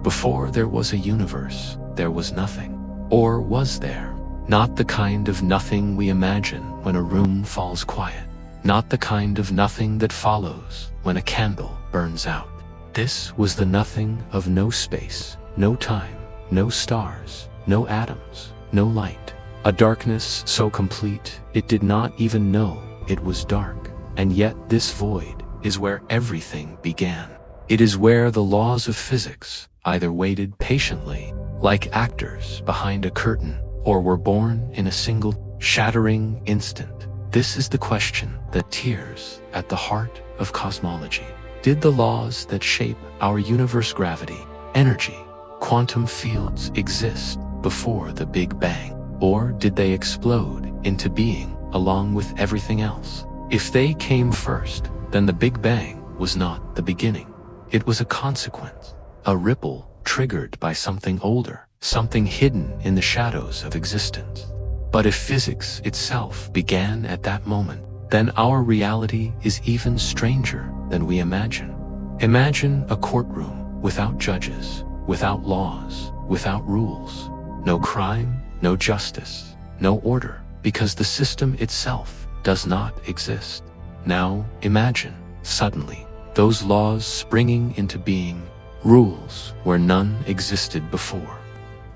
Before there was a universe, there was nothing. Or was there? Not the kind of nothing we imagine when a room falls quiet. Not the kind of nothing that follows when a candle burns out. This was the nothing of no space, no time, no stars, no atoms, no light. A darkness so complete it did not even know it was dark. And yet this void is where everything began. It is where the laws of physics either waited patiently, like actors behind a curtain, or were born in a single, shattering instant. This is the question that tears at the heart of cosmology. Did the laws that shape our universe, gravity, energy, quantum fields, exist before the Big Bang? Or did they explode into being along with everything else? If they came first, then the Big Bang was not the beginning. It was a consequence, a ripple triggered by something older, something hidden in the shadows of existence. But if physics itself began at that moment, then our reality is even stranger than we imagine. Imagine a courtroom without judges, without laws, without rules. No crime, no justice, no order, because the system itself does not exist. Now imagine, suddenly, those laws springing into being, rules where none existed before.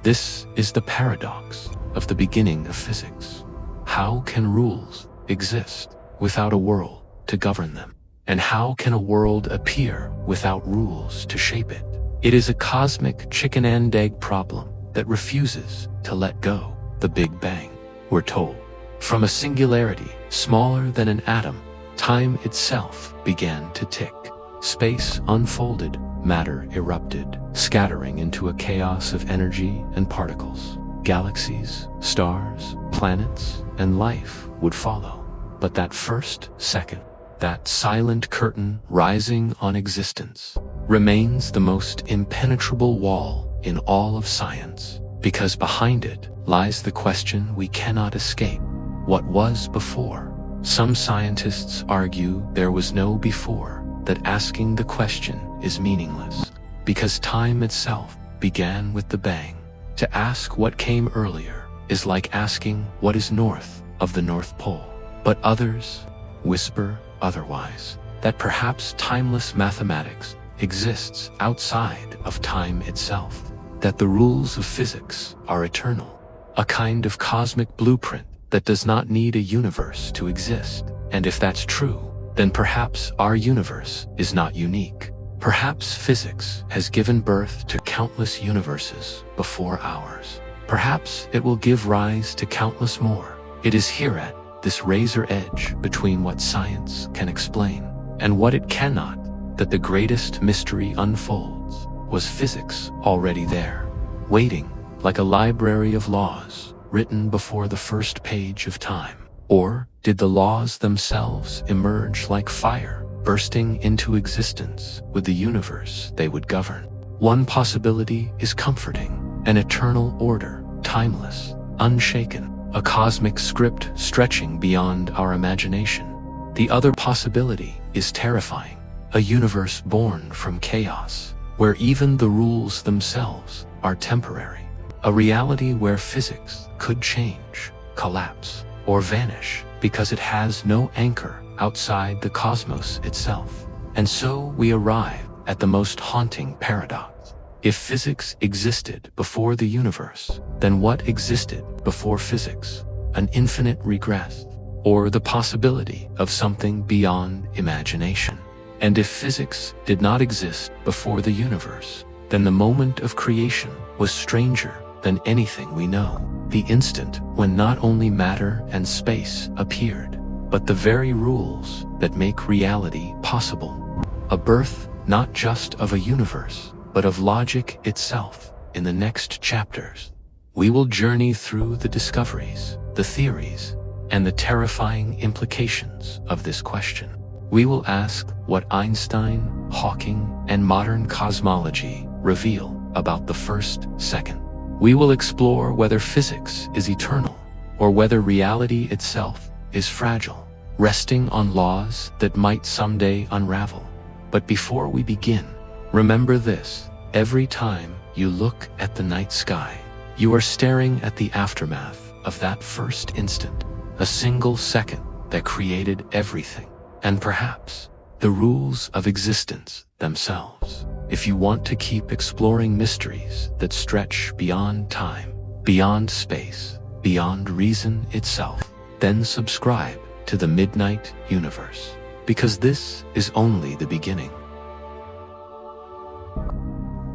This is the paradox of the beginning of physics. How can rules exist without a world to govern them? And how can a world appear without rules to shape it? It is a cosmic chicken and egg problem that refuses to let go. The Big Bang, we're told. From a singularity smaller than an atom, time itself began to tick. Space unfolded, matter erupted, scattering into a chaos of energy and particles. Galaxies, stars, planets, and life would follow. But that first second, that silent curtain rising on existence, remains the most impenetrable wall in all of science, because behind it lies the question we cannot escape. What was before? Some scientists argue there was no before, that asking the question is meaningless, because time itself began with the bang. To ask what came earlier is like asking what is north of the North Pole. But others whisper otherwise, that perhaps timeless mathematics exists outside of time itself, that the rules of physics are eternal, a kind of cosmic blueprint that does not need a universe to exist. And if that's true, then perhaps our universe is not unique. Perhaps physics has given birth to countless universes before ours. Perhaps it will give rise to countless more. It is here at this razor edge between what science can explain and what it cannot that the greatest mystery unfolds. Was physics already there, waiting like a library of laws written before the first page of time? Or did the laws themselves emerge like fire, bursting into existence with the universe they would govern? One possibility is comforting, an eternal order, timeless, unshaken, a cosmic script stretching beyond our imagination. The other possibility is terrifying, a universe born from chaos, where even the rules themselves are temporary, a reality where physics could change, collapse, or vanish because it has no anchor outside the cosmos itself. And so we arrive at the most haunting paradox. If physics existed before the universe, then what existed before physics? An infinite regress, or the possibility of something beyond imagination? And if physics did not exist before the universe, then the moment of creation was stranger than anything we know. The instant when not only matter and space appeared, but the very rules that make reality possible. A birth not just of a universe, but of logic itself. In the next chapters, we will journey through the discoveries, the theories, and the terrifying implications of this question. We will ask what Einstein, Hawking, and modern cosmology reveal about the first second. We will explore whether physics is eternal, or whether reality itself is fragile, resting on laws that might someday unravel. But before we begin, remember this: Every time you look at the night sky, you are staring at the aftermath of that first instant, a single second that created everything, and perhaps the rules of existence themselves. If you want to keep exploring mysteries that stretch beyond time, beyond space, beyond reason itself, then subscribe to the Midnight Universe, because this is only the beginning.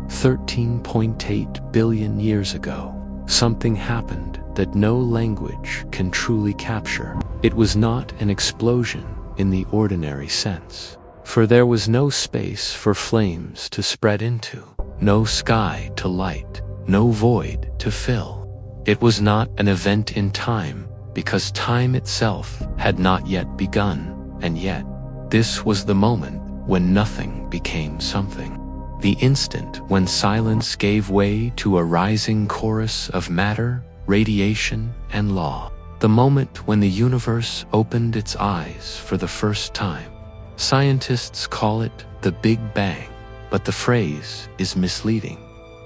13.8 billion years ago, something happened that no language can truly capture. It was not an explosion in the ordinary sense, for there was no space for flames to spread into, no sky to light, no void to fill. It was not an event in time, because time itself had not yet begun, and yet, this was the moment when nothing became something. The instant when silence gave way to a rising chorus of matter, radiation, and law. The moment when the universe opened its eyes for the first time. Scientists call it the Big Bang, but the phrase is misleading.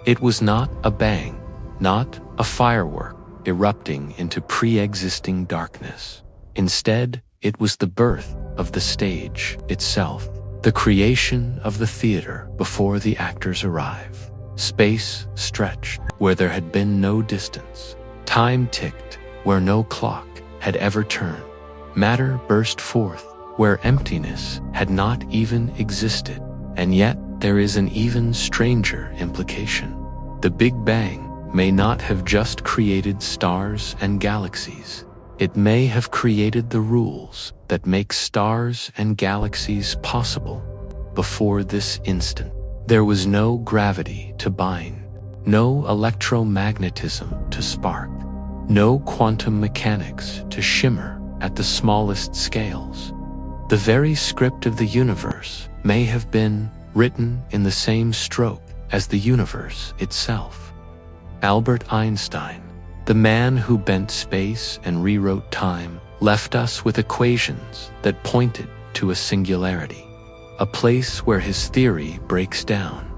It was not a bang, not a firework erupting into pre-existing darkness. Instead, it was the birth of the stage itself, the creation of the theater before the actors arrive. Space stretched where there had been no distance. Time ticked where no clock had ever turned. Matter burst forth where emptiness had not even existed. And yet, there is an even stranger implication. The Big Bang may not have just created stars and galaxies. It may have created the rules that make stars and galaxies possible. Before this instant, there was no gravity to bind, no electromagnetism to spark, no quantum mechanics to shimmer at the smallest scales. The very script of the universe may have been written in the same stroke as the universe itself. Albert Einstein, the man who bent space and rewrote time, left us with equations that pointed to a singularity, a place where his theory breaks down.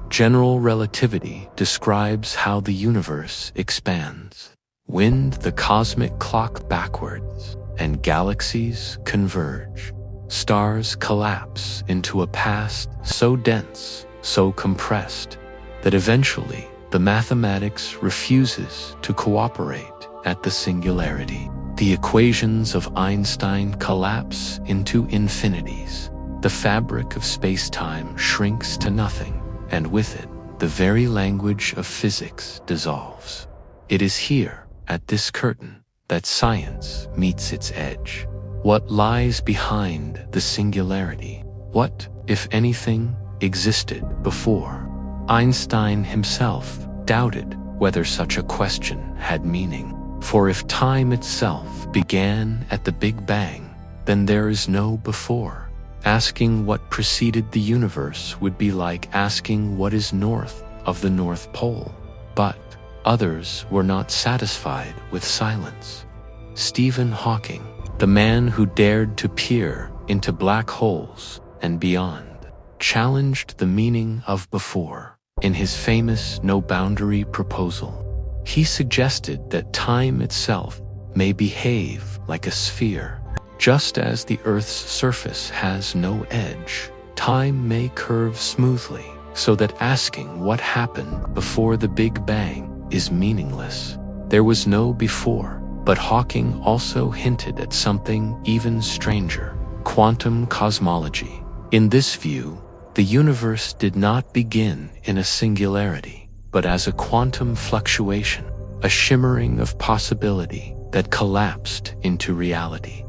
General relativity describes how the universe expands. Wind the cosmic clock backwards, and galaxies converge. Stars collapse into a past so dense, so compressed, that eventually the mathematics refuses to cooperate at the singularity. The equations of Einstein collapse into infinities. The fabric of space-time shrinks to nothing, and with it, the very language of physics dissolves. It is here, at this curtain, that science meets its edge. What lies behind the singularity? What, if anything, existed before? Einstein himself doubted whether such a question had meaning. For if time itself began at the Big Bang, then there is no before. Asking what preceded the universe would be like asking what is north of the North Pole. But others were not satisfied with silence. Stephen Hawking, the man who dared to peer into black holes and beyond, challenged the meaning of before. In his famous no-boundary proposal, he suggested that time itself may behave like a sphere. Just as the Earth's surface has no edge, time may curve smoothly, so that asking what happened before the Big Bang is meaningless. There was no before, but Hawking also hinted at something even stranger: quantum cosmology. In this view, the universe did not begin in a singularity, but as a quantum fluctuation, a shimmering of possibility that collapsed into reality.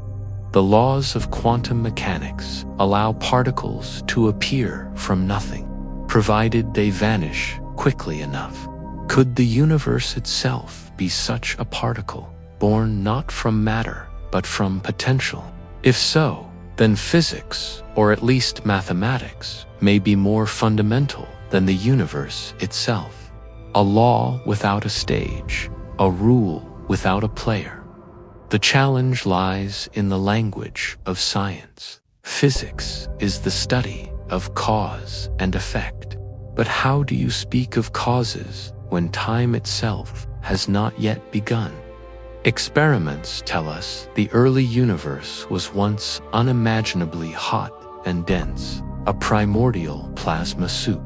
The laws of quantum mechanics allow particles to appear from nothing, provided they vanish quickly enough. Could the universe itself be such a particle, born not from matter, but from potential? If so, then physics, or at least mathematics, may be more fundamental than the universe itself. A law without a stage, a rule without a player. The challenge lies in the language of science. Physics is the study of cause and effect. But how do you speak of causes when time itself has not yet begun? Experiments tell us the early universe was once unimaginably hot and dense, a primordial plasma soup.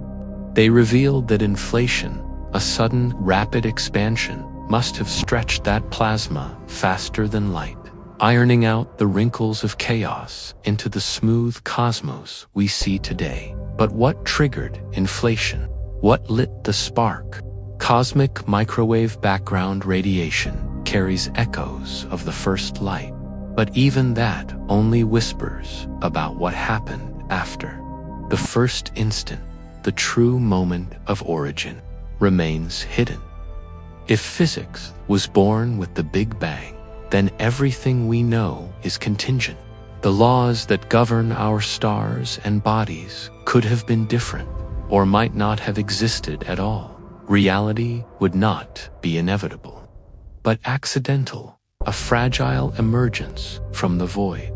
They revealed that inflation, a sudden rapid expansion, must have stretched that plasma faster than light, ironing out the wrinkles of chaos into the smooth cosmos we see today. But what triggered inflation? What lit the spark? Cosmic microwave background radiation carries echoes of the first light, but even that only whispers about what happened after. The first instant, the true moment of origin, remains hidden. If physics was born with the Big Bang, then everything we know is contingent. The laws that govern our stars and bodies could have been different, or might not have existed at all. Reality would not be inevitable, but accidental, a fragile emergence from the void.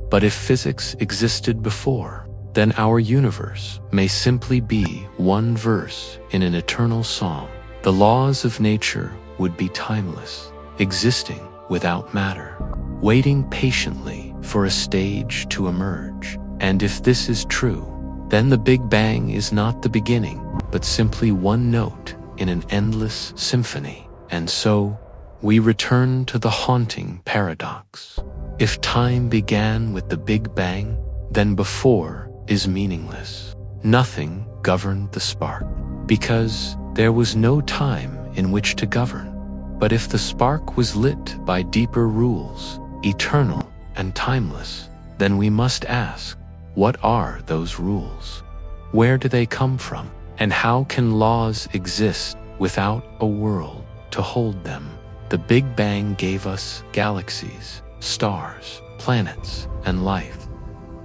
But if physics existed before, then our universe may simply be one verse in an eternal song. The laws of nature would be timeless, existing without matter, waiting patiently for a stage to emerge. And if this is true, then the Big Bang is not the beginning, but simply one note in an endless symphony. And so, we return to the haunting paradox. If time began with the Big Bang, then before is meaningless. Nothing governed the spark, because there was no time in which to govern. But if the spark was lit by deeper rules, eternal and timeless, then we must ask, what are those rules? Where do they come from? And how can laws exist without a world to hold them? The Big Bang gave us galaxies, stars, planets, and life.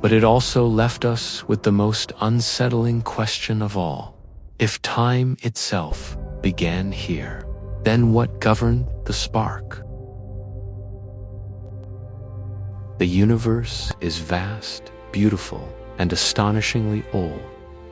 But it also left us with the most unsettling question of all. If time itself began here, then what governed the spark? The universe is vast, beautiful, and astonishingly old.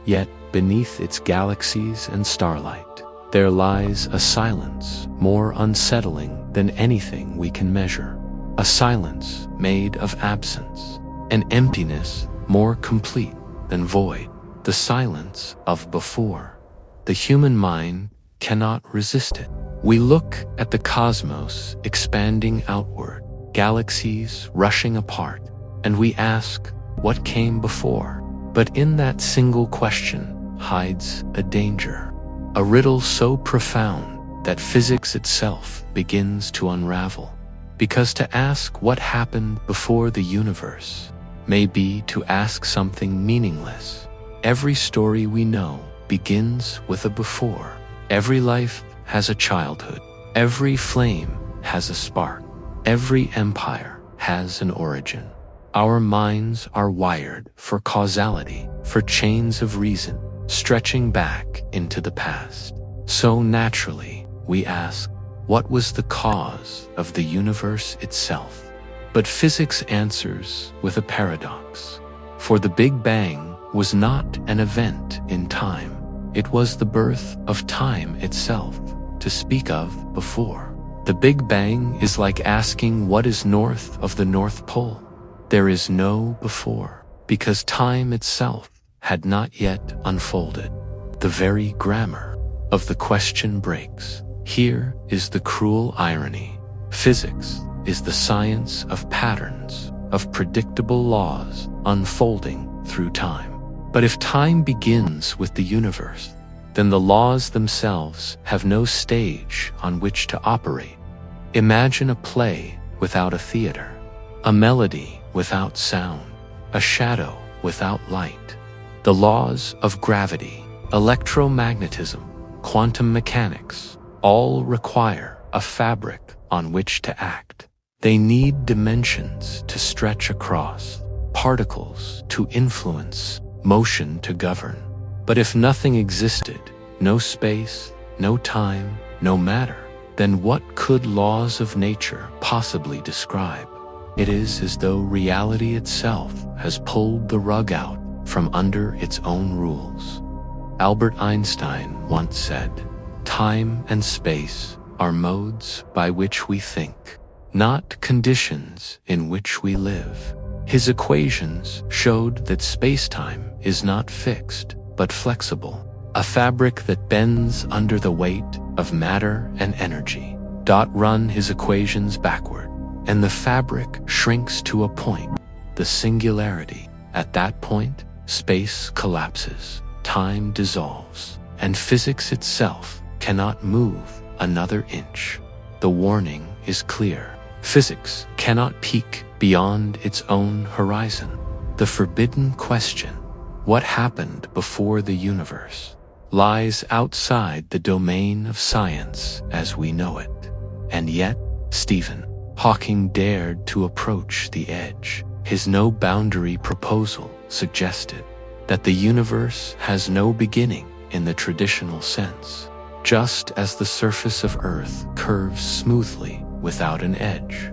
Yet, beneath its galaxies and starlight, there lies a silence more unsettling than anything we can measure. A silence made of absence, an emptiness more complete than void, the silence of before. The human mind cannot resist it. We look at the cosmos expanding outward, galaxies rushing apart, and we ask, what came before? But in that single question hides a danger, a riddle so profound that physics itself begins to unravel. Because to ask what happened before the universe may be to ask something meaningless. Every story we know begins with a before. Every life has a childhood. Every flame has a spark. Every empire has an origin. Our minds are wired for causality, for chains of reason, stretching back into the past. So naturally, we ask, what was the cause of the universe itself? But physics answers with a paradox. For the Big Bang was not an event in time. It was the birth of time itself, to speak of before. The Big Bang is like asking what is north of the North Pole. There is no before, because time itself had not yet unfolded. The very grammar of the question breaks. Here is the cruel irony. Physics is the science of patterns, of predictable laws unfolding through time. But if time begins with the universe, then the laws themselves have no stage on which to operate. Imagine a play without a theater, a melody without sound, a shadow without light. The laws of gravity, electromagnetism, quantum mechanics, all require a fabric on which to act. They need dimensions to stretch across, particles to influence, motion to govern. But if nothing existed, no space, no time, no matter, then what could laws of nature possibly describe? It is as though reality itself has pulled the rug out from under its own rules. Albert Einstein once said, "Time and space are modes by which we think, not conditions in which we live." His equations showed that space-time is not fixed, but flexible, a fabric that bends under the weight of matter and energy. Run his equations backward, and the fabric shrinks to a point, the singularity. At that point, space collapses, time dissolves, and physics itself cannot move another inch. The warning is clear. Physics cannot peek beyond its own horizon. The forbidden question, what happened before the universe, lies outside the domain of science as we know it. And yet, Stephen Hawking dared to approach the edge. His no-boundary proposal suggested that the universe has no beginning in the traditional sense, just as the surface of Earth curves smoothly without an edge.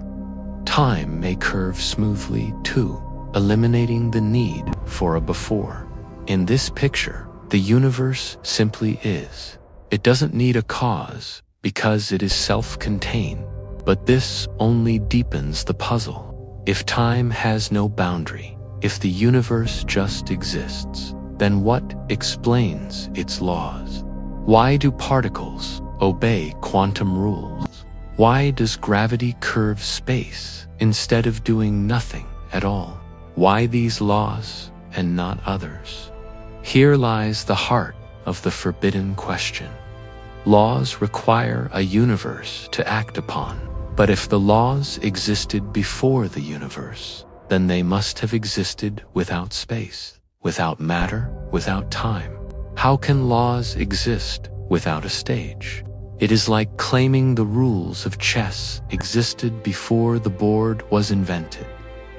Time may curve smoothly too, eliminating the need for a before. In this picture, the universe simply is. It doesn't need a cause because it is self-contained, but this only deepens the puzzle. If time has no boundary, if the universe just exists, then what explains its laws? Why do particles obey quantum rules? Why does gravity curve space instead of doing nothing at all? Why these laws and not others? Here lies the heart of the forbidden question. Laws require a universe to act upon, but if the laws existed before the universe, then they must have existed without space, without matter, without time. How can laws exist without a stage? It is like claiming the rules of chess existed before the board was invented.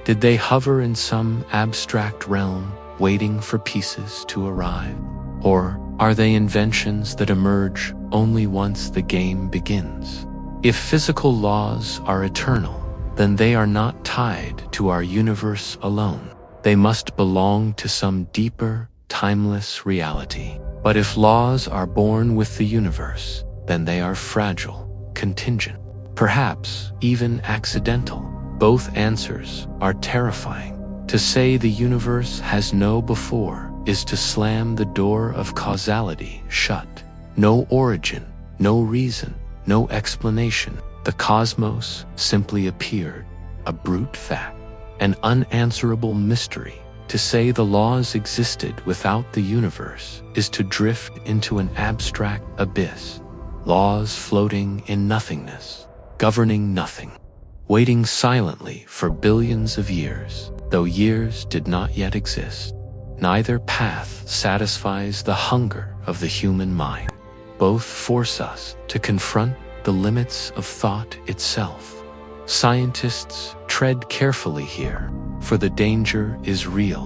Did they hover in some abstract realm, waiting for pieces to arrive? Or are they inventions that emerge only once the game begins? If physical laws are eternal, then they are not tied to our universe alone. They must belong to some deeper, timeless reality. But if laws are born with the universe, then they are fragile, contingent, perhaps even accidental. Both answers are terrifying. To say the universe has no before is to slam the door of causality shut. No origin, no reason, no explanation. The cosmos simply appeared, a brute fact, an unanswerable mystery. To say the laws existed without the universe is to drift into an abstract abyss. Laws floating in nothingness, governing nothing, waiting silently for billions of years, though years did not yet exist. Neither path satisfies the hunger of the human mind. Both force us to confront the limits of thought itself. Scientists tread carefully here, for the danger is real.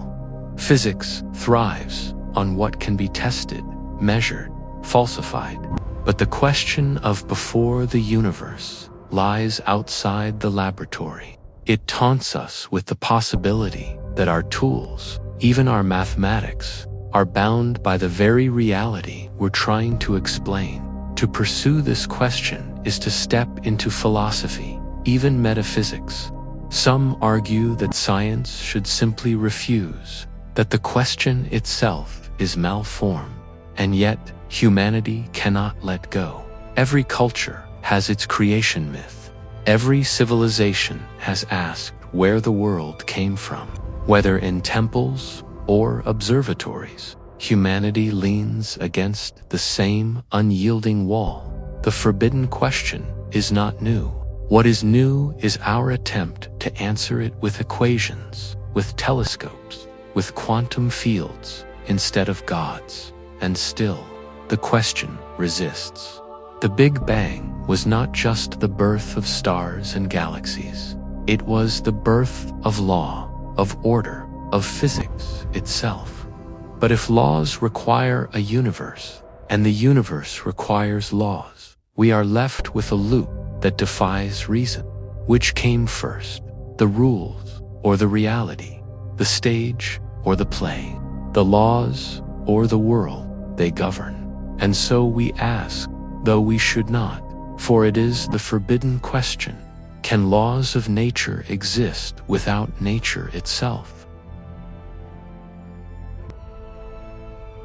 Physics thrives on what can be tested, measured, falsified. But the question of before the universe lies outside the laboratory. It taunts us with the possibility that our tools, even our mathematics, are bound by the very reality we're trying to explain. To pursue this question is to step into philosophy, even metaphysics. Some argue that science should simply refuse, that the question itself is malformed, and yet humanity cannot let go. Every culture has its creation myth. Every civilization has asked where the world came from. Whether in temples or observatories, humanity leans against the same unyielding wall. The forbidden question is not new. What is new is our attempt to answer it with equations, with telescopes, with quantum fields instead of gods. And still, the question resists. The Big Bang was not just the birth of stars and galaxies. It was the birth of law, of order, of physics itself. But if laws require a universe, and the universe requires laws, we are left with a loop that defies reason. Which came first, the rules or the reality, the stage or the play, the laws or the world they govern. And so we ask, though we should not, for it is the forbidden question, can laws of nature exist without nature itself?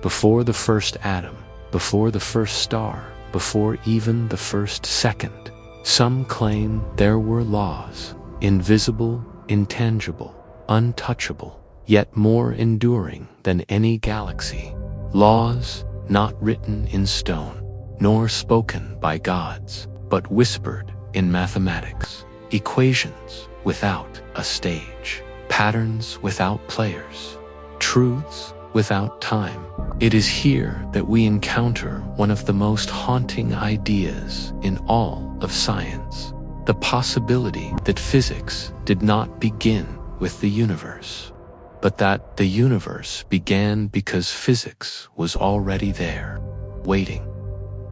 Before the first atom, before the first star, before even the first second, some claim there were laws, invisible, intangible, untouchable, yet more enduring than any galaxy. Laws not written in stone, nor spoken by gods, but whispered in mathematics. Equations without a stage, patterns without players, truths without time. It is here that we encounter one of the most haunting ideas in all of science, the possibility that physics did not begin with the universe, but that the universe began because physics was already there, waiting.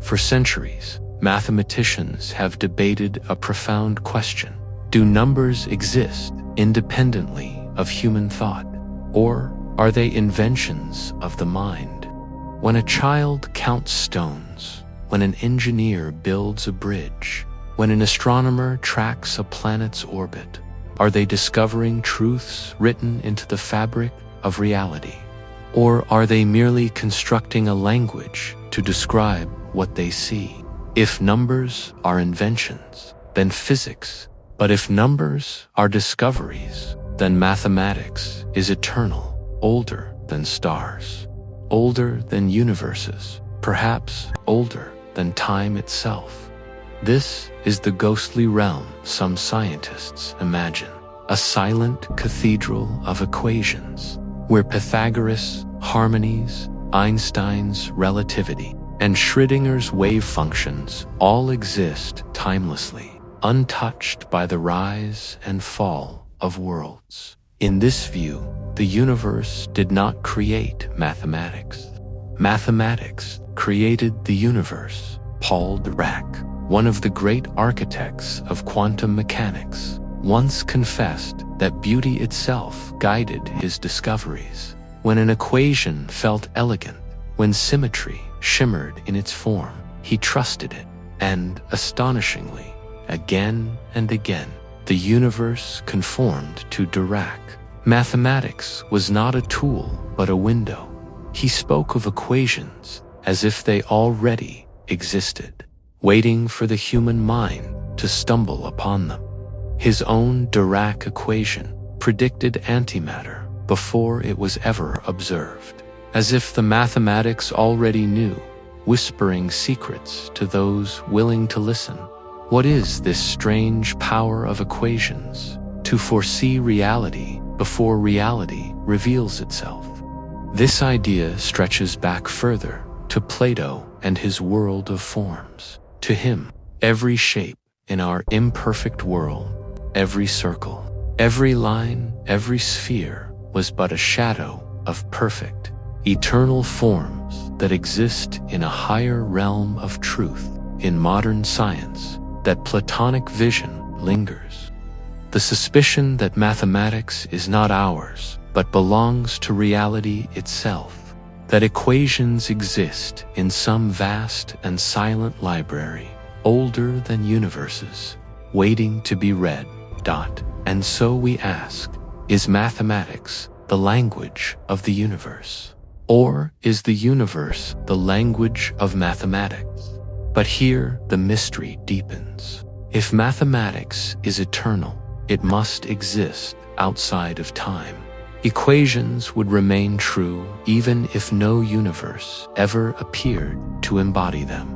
For centuries, mathematicians have debated a profound question. Do numbers exist independently of human thought, or are they inventions of the mind? When a child counts stones, when an engineer builds a bridge, when an astronomer tracks a planet's orbit, are they discovering truths written into the fabric of reality? Or are they merely constructing a language to describe what they see? If numbers are inventions, then physics. But if numbers are discoveries, then mathematics is eternal, older than stars, older than universes, perhaps older than time itself. This is the ghostly realm some scientists imagine, a silent cathedral of equations, where Pythagoras' harmonies, Einstein's relativity, and Schrödinger's wave functions all exist timelessly, untouched by the rise and fall of worlds. In this view, the universe did not create mathematics. Mathematics created the universe. Paul Dirac, one of the great architects of quantum mechanics, once confessed that beauty itself guided his discoveries. When an equation felt elegant, when symmetry shimmered in its form, he trusted it, and astonishingly, again and again, the universe conformed to Dirac. Mathematics was not a tool, but a window. He spoke of equations as if they already existed, waiting for the human mind to stumble upon them. His own Dirac equation predicted antimatter before it was ever observed, as if the mathematics already knew, whispering secrets to those willing to listen. What is this strange power of equations, to foresee reality before reality reveals itself? This idea stretches back further to Plato and his world of forms. To him, every shape in our imperfect world, every circle, every line, every sphere was but a shadow of perfect, eternal forms that exist in a higher realm of truth. In modern science, that Platonic vision lingers. The suspicion that mathematics is not ours, but belongs to reality itself, that equations exist in some vast and silent library, older than universes, waiting to be read. And so we ask, is mathematics the language of the universe? Or is the universe the language of mathematics? But here the mystery deepens. If mathematics is eternal, it must exist outside of time. Equations would remain true even if no universe ever appeared to embody them.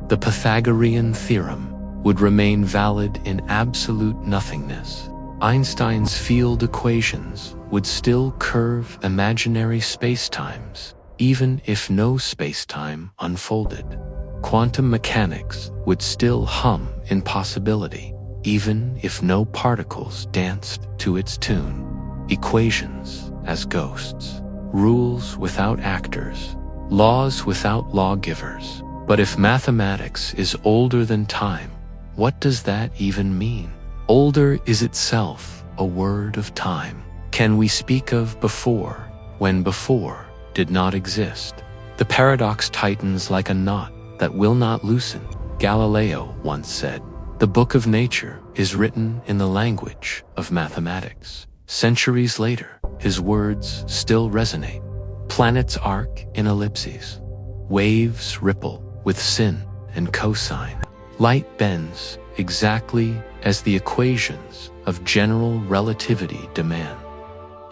The Pythagorean theorem would remain valid in absolute nothingness. Einstein's field equations would still curve imaginary spacetimes, even if no spacetime unfolded. Quantum mechanics would still hum in possibility, even if no particles danced to its tune. Equations as ghosts, rules without actors, laws without lawgivers. But if mathematics is older than time, what does that even mean? Older is itself a word of time. Can we speak of before, when before did not exist? The paradox tightens like a knot that will not loosen. Galileo once said, "The book of nature is written in the language of mathematics." Centuries later, his words still resonate. Planets arc in ellipses. Waves ripple with sin and cosine. Light bends exactly as the equations of general relativity demand.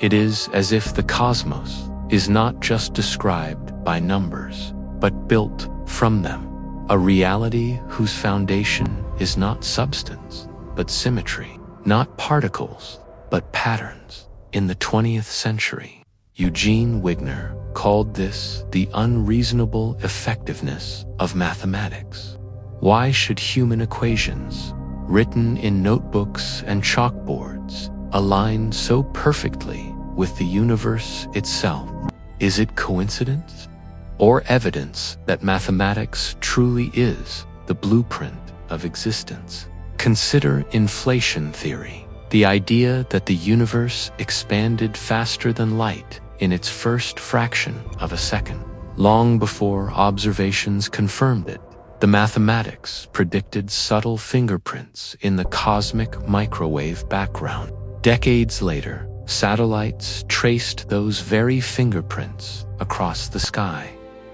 It is as if the cosmos is not just described by numbers, but built from them. A reality whose foundation is not substance, but symmetry. Not particles, but patterns. In the 20th century, Eugene Wigner called this the unreasonable effectiveness of mathematics. Why should human equations, written in notebooks and chalkboards, align so perfectly with the universe itself? Is it coincidence? Or evidence that mathematics truly is the blueprint of existence? Consider inflation theory, the idea that the universe expanded faster than light in its first fraction of a second. Long before observations confirmed it, the mathematics predicted subtle fingerprints in the cosmic microwave background. Decades later, satellites traced those very fingerprints across the sky.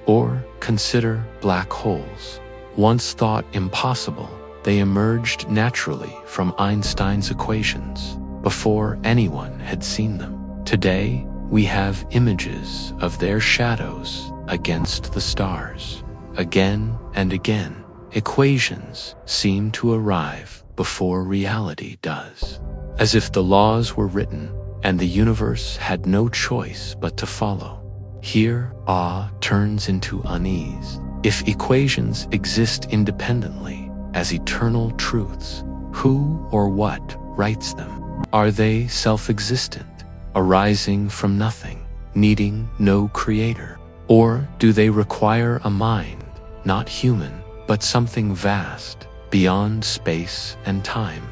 Or consider black holes. Once thought impossible, they emerged naturally from Einstein's equations before anyone had seen them. Today, we have images of their shadows against the stars. Again and again, equations seem to arrive before reality does, as if the laws were written and the universe had no choice but to follow. Here, awe turns into unease. If equations exist independently as eternal truths, who or what writes them? Are they self-existent, arising from nothing, needing no creator? Or do they require a mind, not human, but something vast, beyond space and time?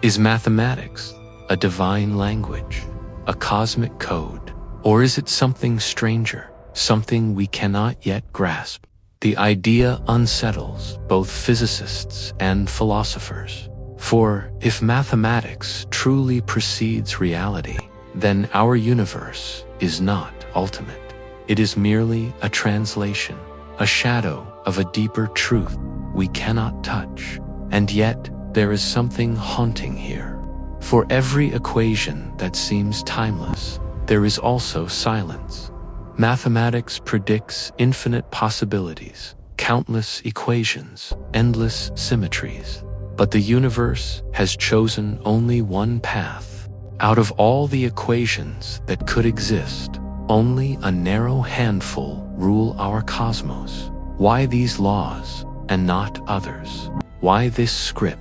Is mathematics a divine language, a cosmic code, or is it something stranger, something we cannot yet grasp? The idea unsettles both physicists and philosophers. For if mathematics truly precedes reality, then our universe is not ultimate. It is merely a translation, a shadow of a deeper truth we cannot touch. And yet, there is something haunting here. For every equation that seems timeless, there is also silence. Mathematics predicts infinite possibilities, countless equations, endless symmetries. But the universe has chosen only one path. Out of all the equations that could exist, only a narrow handful rule our cosmos. Why these laws and not others? Why this script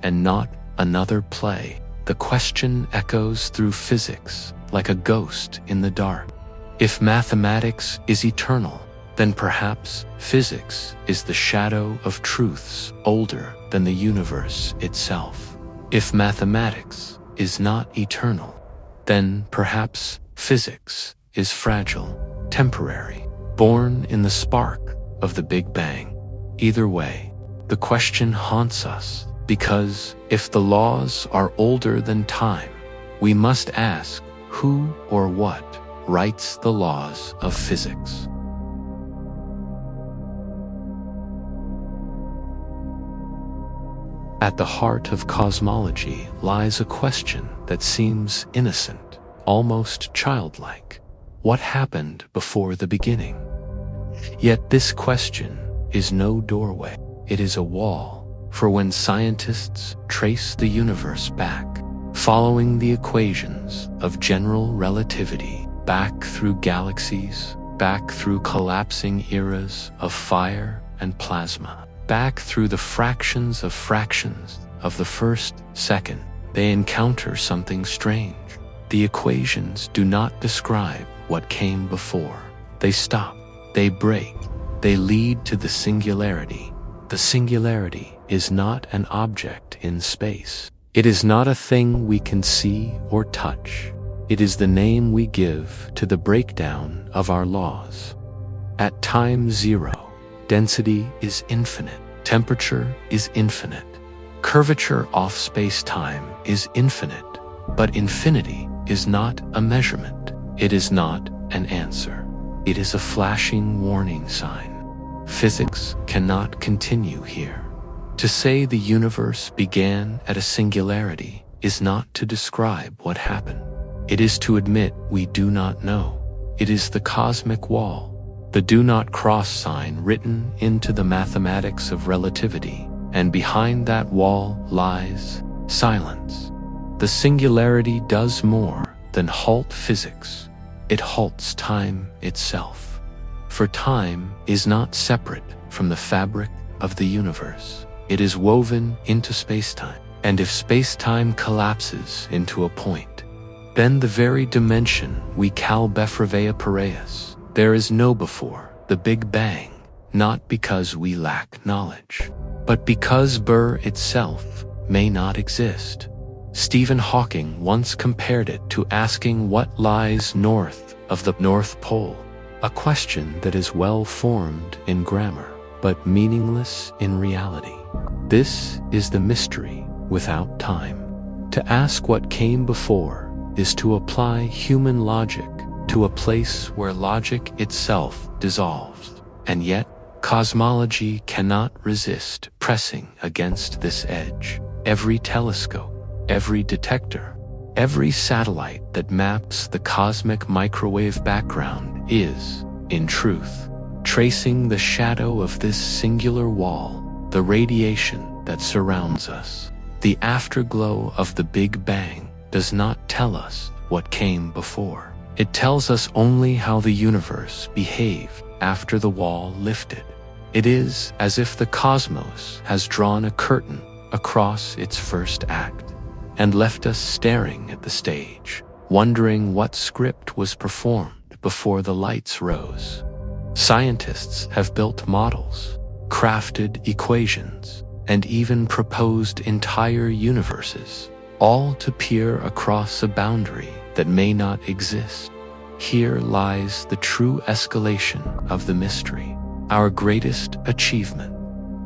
and not another play? The question echoes through physics like a ghost in the dark. If mathematics is eternal, then perhaps physics is the shadow of truths older than the universe itself. If mathematics is not eternal, then perhaps physics is fragile, temporary, born in the spark of the Big Bang. Either way, the question haunts us because if the laws are older than time, we must ask who or what writes the laws of physics. At the heart of cosmology lies a question that seems innocent, almost childlike. What happened before the beginning? Yet this question is no doorway, it is a wall. For when scientists trace the universe back, following the equations of general relativity, back through galaxies, back through collapsing eras of fire and plasma, back through the fractions of the first second, they encounter something strange. The equations do not describe what came before. They stop, they break, they lead to the singularity. The singularity is not an object in space. It is not a thing we can see or touch. It is the name we give to the breakdown of our laws. At time zero, density is infinite, temperature is infinite, curvature off space-time is infinite, but infinity is not a measurement. It is not an answer. It is a flashing warning sign. Physics cannot continue here. To say the universe began at a singularity is not to describe what happened. It is to admit we do not know. It is the cosmic wall, the do not cross sign written into the mathematics of relativity, and behind that wall lies silence. The singularity does more than halt physics. It halts time itself. For time is not separate from the fabric of the universe. It is woven into space-time. And if space-time collapses into a point, then the very dimension we call Befrevea Piraeus, there is no before the Big Bang, not because we lack knowledge, but because Burr itself may not exist. Stephen Hawking once compared it to asking what lies north of the North Pole, a question that is well formed in grammar, but meaningless in reality. This is the mystery without time. To ask what came before is to apply human logic to a place where logic itself dissolves. And yet, cosmology cannot resist pressing against this edge. Every telescope, every detector, every satellite that maps the cosmic microwave background is, in truth, tracing the shadow of this singular wall, the radiation that surrounds us. The afterglow of the Big Bang does not tell us what came before. It tells us only how the universe behaved after the wall lifted. It is as if the cosmos has drawn a curtain across its first act and left us staring at the stage, wondering what script was performed before the lights rose. Scientists have built models, crafted equations, and even proposed entire universes, all to peer across a boundary that may not exist. Here lies the true escalation of the mystery, our greatest achievement.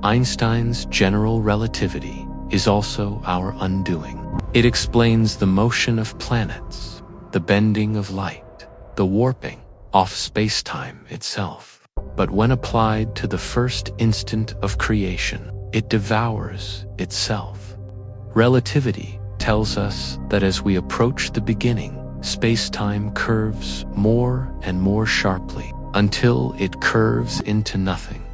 Einstein's general relativity is also our undoing. It explains the motion of planets, the bending of light, the warping off space-time itself. But when applied to the first instant of creation, it devours itself. Relativity tells us that as we approach the beginning, space-time curves more and more sharply until it curves into nothing.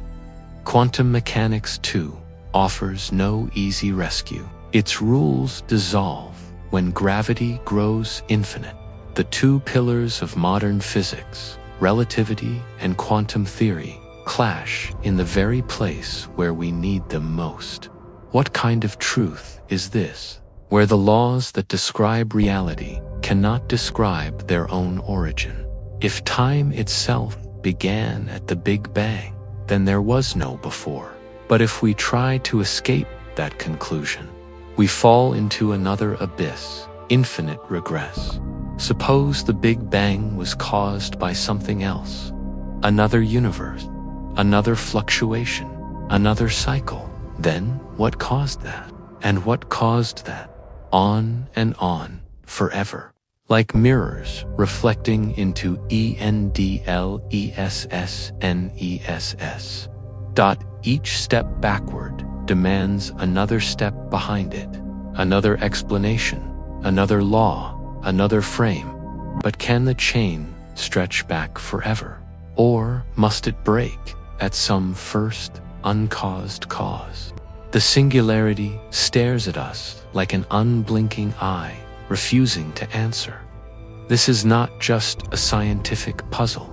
Quantum mechanics, too, offers no easy rescue. Its rules dissolve when gravity grows infinite. The two pillars of modern physics, relativity and quantum theory, clash in the very place where we need them most. What kind of truth is this, where the laws that describe reality cannot describe their own origin? If time itself began at the Big Bang, then there was no before. But if we try to escape that conclusion, we fall into another abyss, infinite regress. Suppose the Big Bang was caused by something else, another universe, another fluctuation, another cycle. Then what caused that? And what caused that? On and on, forever. Like mirrors reflecting into endlessness. Each step backward demands another step behind it, another explanation, another law, another frame. But can the chain stretch back forever? Or must it break at some first uncaused cause? The singularity stares at us like an unblinking eye, refusing to answer. This is not just a scientific puzzle.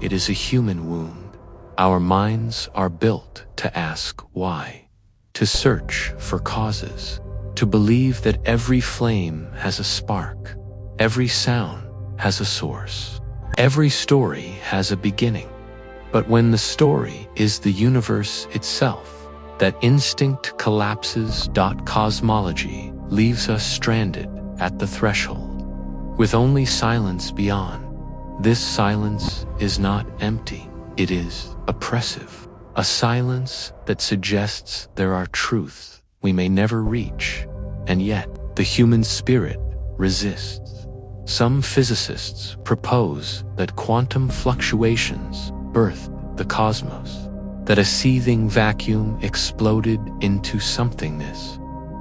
It is a human wound. Our minds are built to ask why, to search for causes, to believe that every flame has a spark, every sound has a source, every story has a beginning. But when the story is the universe itself, that instinct collapses. Cosmology leaves us stranded at the threshold, with only silence beyond. This silence is not empty. It is oppressive, a silence that suggests there are truths we may never reach, and yet the human spirit resists. Some physicists propose that quantum fluctuations birthed the cosmos, that a seething vacuum exploded into somethingness.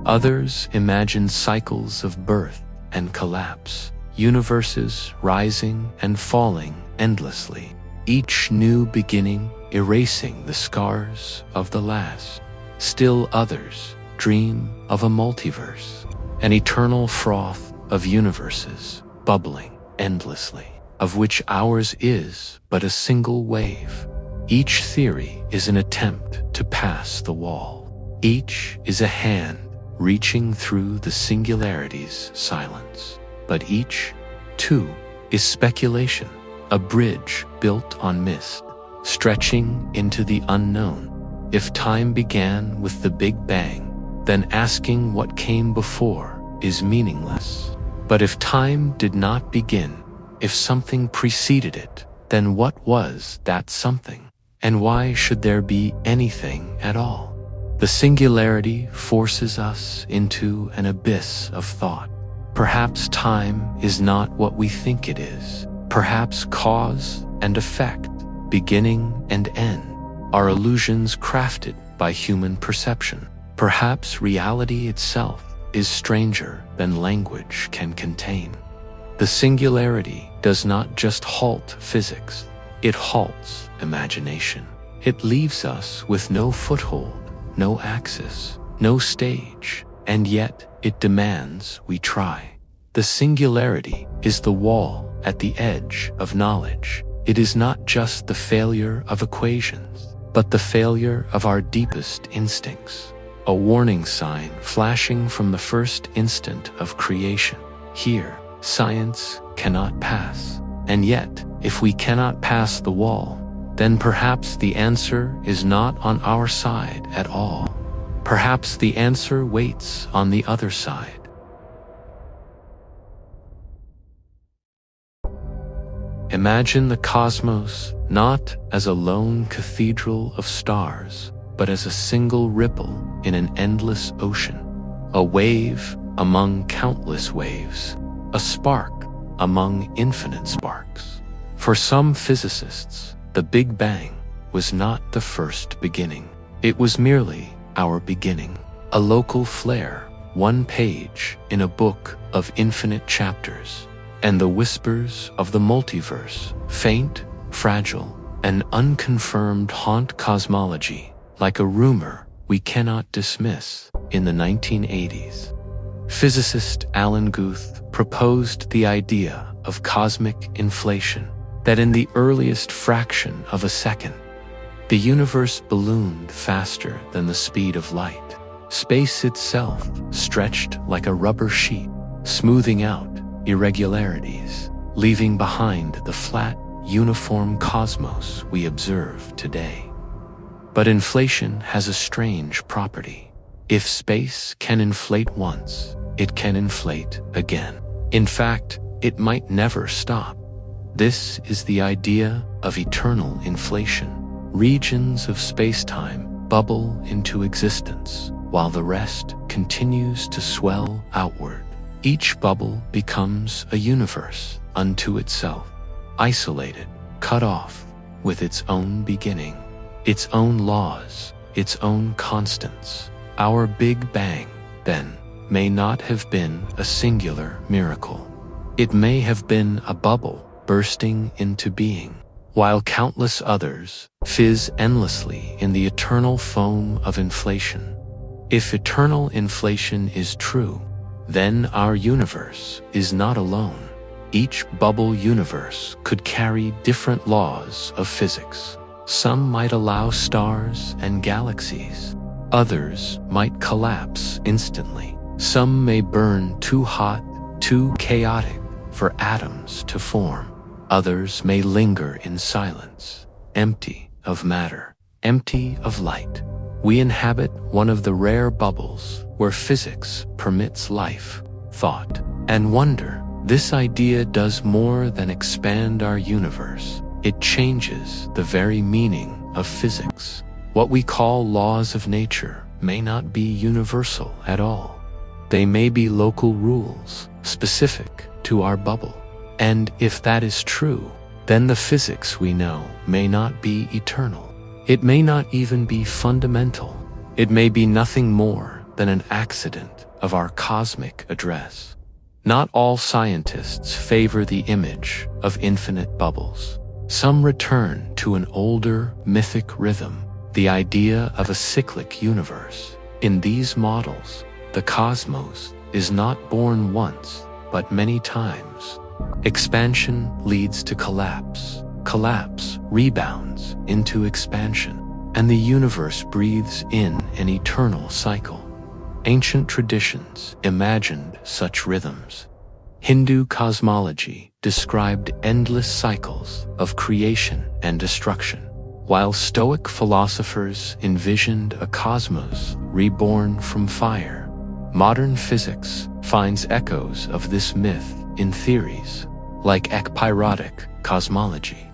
Others imagine cycles of birth and collapse, universes rising and falling endlessly, each new beginning erasing the scars of the last. Still others dream of a multiverse, an eternal froth of universes bubbling endlessly, of which ours is but a single wave. Each theory is an attempt to pass the wall. Each is a hand reaching through the singularity's silence. But each, too, is speculation, a bridge built on mist, stretching into the unknown. If time began with the Big Bang, then asking what came before is meaningless. But if time did not begin, if something preceded it, then what was that something? And why should there be anything at all? The singularity forces us into an abyss of thought. Perhaps time is not what we think it is. Perhaps cause and effect, beginning and end, are illusions crafted by human perception. Perhaps reality itself is stranger than language can contain. The singularity does not just halt physics, it halts imagination. It leaves us with no foothold, no axis, no stage, and yet it demands we try. The singularity is the wall at the edge of knowledge. It is not just the failure of equations, but the failure of our deepest instincts. A warning sign flashing from the first instant of creation. Here, science cannot pass. And yet, if we cannot pass the wall, then perhaps the answer is not on our side at all. Perhaps the answer waits on the other side. Imagine the cosmos not as a lone cathedral of stars, but as a single ripple in an endless ocean. A wave among countless waves. A spark among infinite sparks. For some physicists, the Big Bang was not the first beginning. It was merely our beginning. A local flare, one page in a book of infinite chapters. And the whispers of the multiverse, faint, fragile, and unconfirmed, haunt cosmology, like a rumor we cannot dismiss. In the 1980s, physicist Alan Guth proposed the idea of cosmic inflation, that in the earliest fraction of a second, the universe ballooned faster than the speed of light. Space itself stretched like a rubber sheet, smoothing out irregularities, leaving behind the flat, uniform cosmos we observe today. But inflation has a strange property. If space can inflate once, it can inflate again. In fact, it might never stop. This is the idea of eternal inflation. Regions of space-time bubble into existence, while the rest continues to swell outward. Each bubble becomes a universe unto itself, isolated, cut off, with its own beginning, its own laws, its own constants. Our Big Bang, then, may not have been a singular miracle. It may have been a bubble bursting into being, while countless others fizz endlessly in the eternal foam of inflation. If eternal inflation is true, then our universe is not alone. Each bubble universe could carry different laws of physics. Some might allow stars and galaxies. Others might collapse instantly. Some may burn too hot, too chaotic for atoms to form. Others may linger in silence, empty of matter, empty of light. We inhabit one of the rare bubbles where physics permits life, thought, and wonder. This idea does more than expand our universe. it changes the very meaning of physics. What we call laws of nature may not be universal at all. They may be local rules, specific to our bubble. And if that is true, then the physics we know may not be eternal. It may not even be fundamental. It may be nothing more than an accident of our cosmic address. Not all scientists favor the image of infinite bubbles. Some return to an older mythic rhythm, the idea of a cyclic universe. In these models, the cosmos is not born once, but many times. Expansion leads to collapse. Collapse rebounds into expansion, and the universe breathes in an eternal cycle. Ancient traditions imagined such rhythms. Hindu cosmology described endless cycles of creation and destruction, while Stoic philosophers envisioned a cosmos reborn from fire. Modern physics finds echoes of this myth in theories like ekpyrotic cosmology,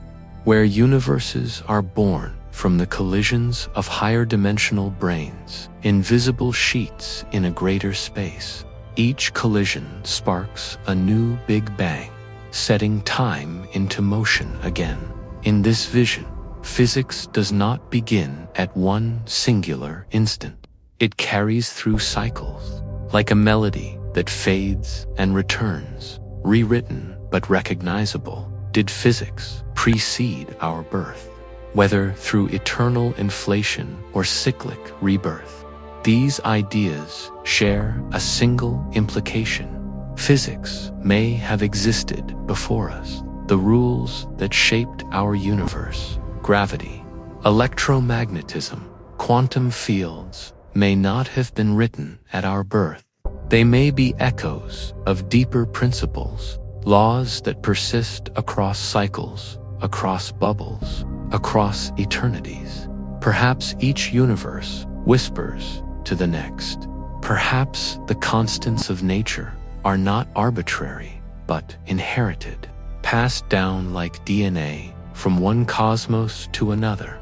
where universes are born from the collisions of higher dimensional brains, invisible sheets in a greater space. Each collision sparks a new Big Bang, setting time into motion again. In this vision, physics does not begin at one singular instant. It carries through cycles, like a melody that fades and returns, rewritten but recognizable. Did physics precede our birth? Whether through eternal inflation or cyclic rebirth, these ideas share a single implication. Physics may have existed before us. The rules that shaped our universe, gravity, electromagnetism, quantum fields, may not have been written at our birth. They may be echoes of deeper principles, laws that persist across cycles, across bubbles, across eternities. Perhaps each universe whispers to the next. Perhaps the constants of nature are not arbitrary, but inherited, passed down like DNA from one cosmos to another.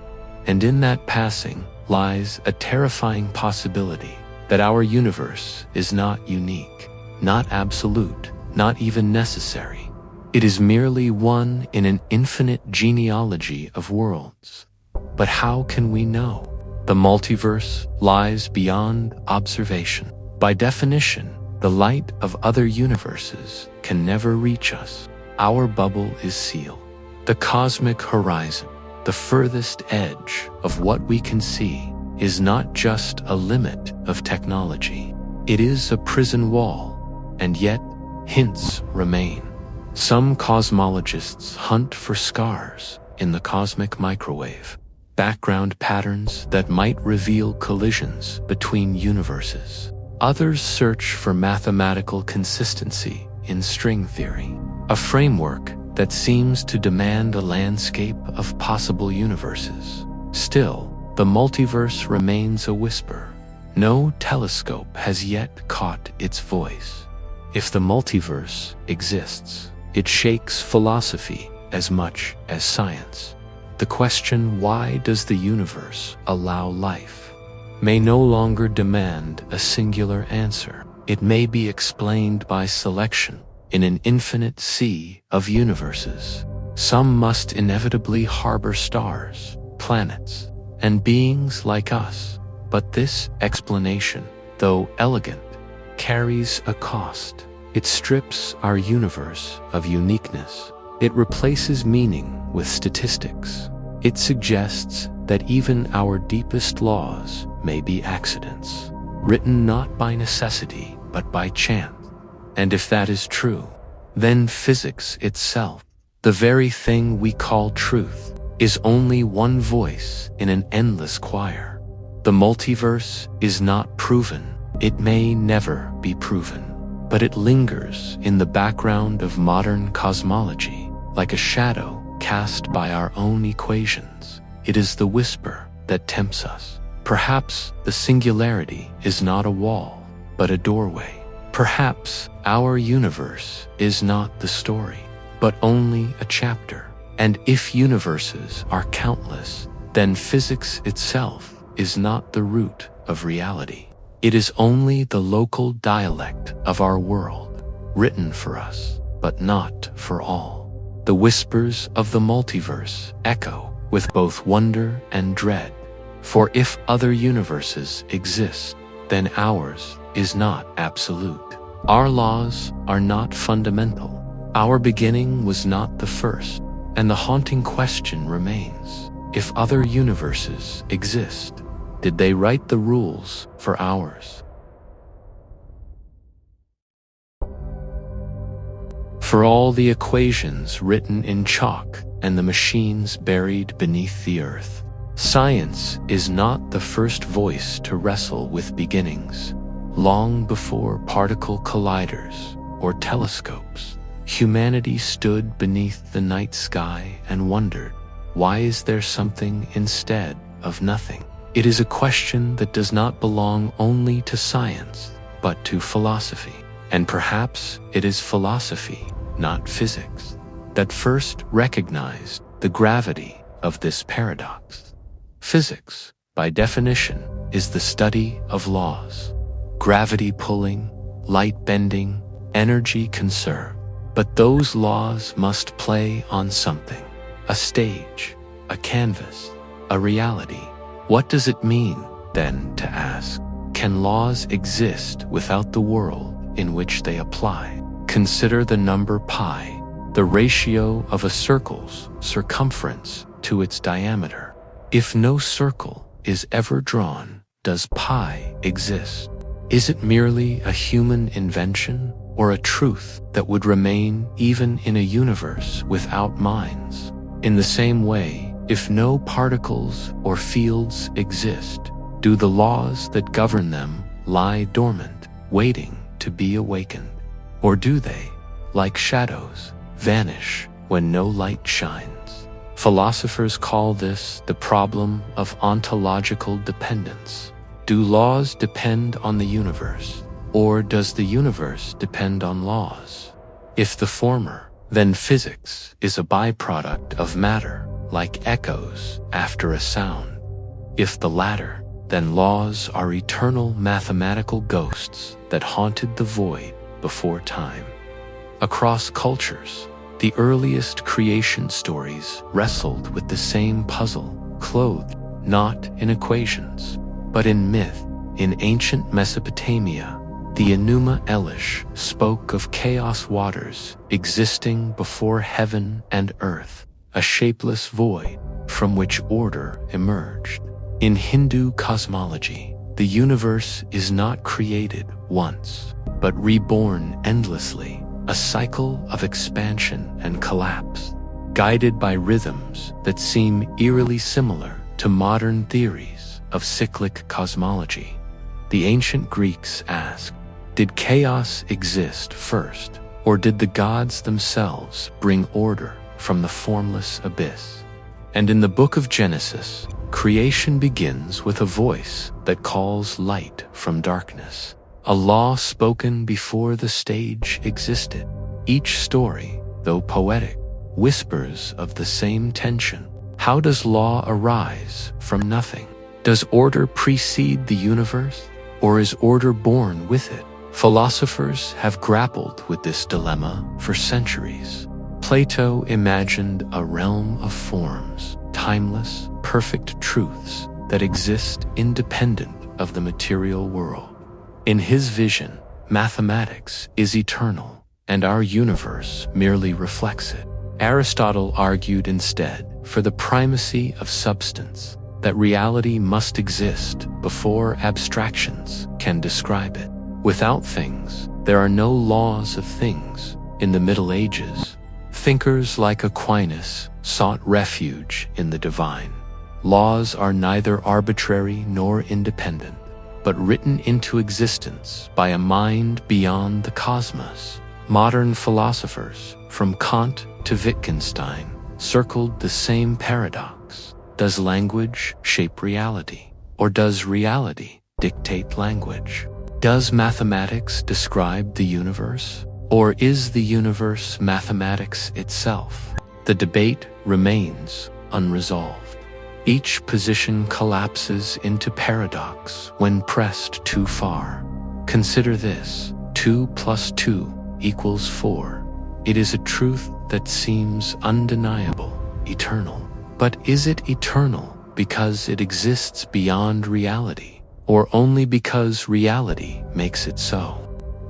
And in that passing lies a terrifying possibility that our universe is not unique, not absolute, not even necessary. It is merely one in an infinite genealogy of worlds. But how can we know? The multiverse lies beyond observation. By definition, the light of other universes can never reach us. Our bubble is sealed. The cosmic horizon, the furthest edge of what we can see, is not just a limit of technology. It is a prison wall, and yet hints remain. Some cosmologists hunt for scars in the cosmic microwave, background patterns that might reveal collisions between universes. Others search for mathematical consistency in string theory, a framework that seems to demand a landscape of possible universes. Still, the multiverse remains a whisper. No telescope has yet caught its voice. If the multiverse exists, it shakes philosophy as much as science. The question, why does the universe allow life, may no longer demand a singular answer. It may be explained by selection in an infinite sea of universes. Some must inevitably harbor stars, planets, and beings like us. But this explanation, though elegant, carries a cost. It strips our universe of uniqueness. It replaces meaning with statistics. It suggests that even our deepest laws may be accidents, written not by necessity but by chance. And if that is true, then physics itself, the very thing we call truth, is only one voice in an endless choir. The multiverse is not proven. It may never be proven. But it lingers in the background of modern cosmology, like a shadow cast by our own equations. It is the whisper that tempts us. Perhaps the singularity is not a wall, but a doorway. Perhaps our universe is not the story, but only a chapter. And if universes are countless, then physics itself is not the root of reality. It is only the local dialect of our world, written for us, but not for all. The whispers of the multiverse echo with both wonder and dread. For if other universes exist, then ours is not absolute. Our laws are not fundamental. Our beginning was not the first, and the haunting question remains: if other universes exist, did they write the rules for ours? For all the equations written in chalk and the machines buried beneath the earth, science is not the first voice to wrestle with beginnings. Long before particle colliders or telescopes, humanity stood beneath the night sky and wondered, why is there something instead of nothing? It is a question that does not belong only to science, but to philosophy. And perhaps it is philosophy, not physics, that first recognized the gravity of this paradox. Physics, by definition, is the study of laws. Gravity pulling, light bending, energy conserved. But those laws must play on something: a stage, a canvas, a reality. What does it mean, then, to ask, can laws exist without the world in which they apply? Consider the number pi, the ratio of a circle's circumference to its diameter. If no circle is ever drawn, does pi exist? Is it merely a human invention, or a truth that would remain even in a universe without minds? In the same way, if no particles or fields exist, do the laws that govern them lie dormant, waiting to be awakened? Or do they, like shadows, vanish when no light shines? Philosophers call this the problem of ontological dependence. Do laws depend on the universe, or does the universe depend on laws? If the former, then physics is a byproduct of matter, like echoes after a sound. If the latter, then laws are eternal mathematical ghosts that haunted the void before time. Across cultures, the earliest creation stories wrestled with the same puzzle, clothed not in equations, but in myth. In ancient Mesopotamia, the Enuma Elish spoke of chaos waters existing before heaven and earth, a shapeless void from which order emerged. In Hindu cosmology, the universe is not created once, but reborn endlessly, a cycle of expansion and collapse, guided by rhythms that seem eerily similar to modern theories of cyclic cosmology. The ancient Greeks asked, did chaos exist first, or did the gods themselves bring order from the formless abyss? And in the book of Genesis, creation begins with a voice that calls light from darkness, a law spoken before the stage existed. Each story, though poetic, whispers of the same tension. How does law arise from nothing? Does order precede the universe, or is order born with it? Philosophers have grappled with this dilemma for centuries. Plato imagined a realm of forms, timeless, perfect truths that exist independent of the material world. In his vision, mathematics is eternal, and our universe merely reflects it. Aristotle argued instead for the primacy of substance, that reality must exist before abstractions can describe it. Without things, there are no laws of things. In the Middle Ages, thinkers like Aquinas sought refuge in the divine. Laws are neither arbitrary nor independent, but written into existence by a mind beyond the cosmos. Modern philosophers, from Kant to Wittgenstein, circled the same paradox. Does language shape reality, or does reality dictate language? Does mathematics describe the universe, or is the universe mathematics itself? the debate remains unresolved. Each position collapses into paradox when pressed too far. Consider this: 2 plus 2 equals 4. It is a truth that seems undeniable, eternal. But is it eternal because it exists beyond reality, or only because reality makes it so?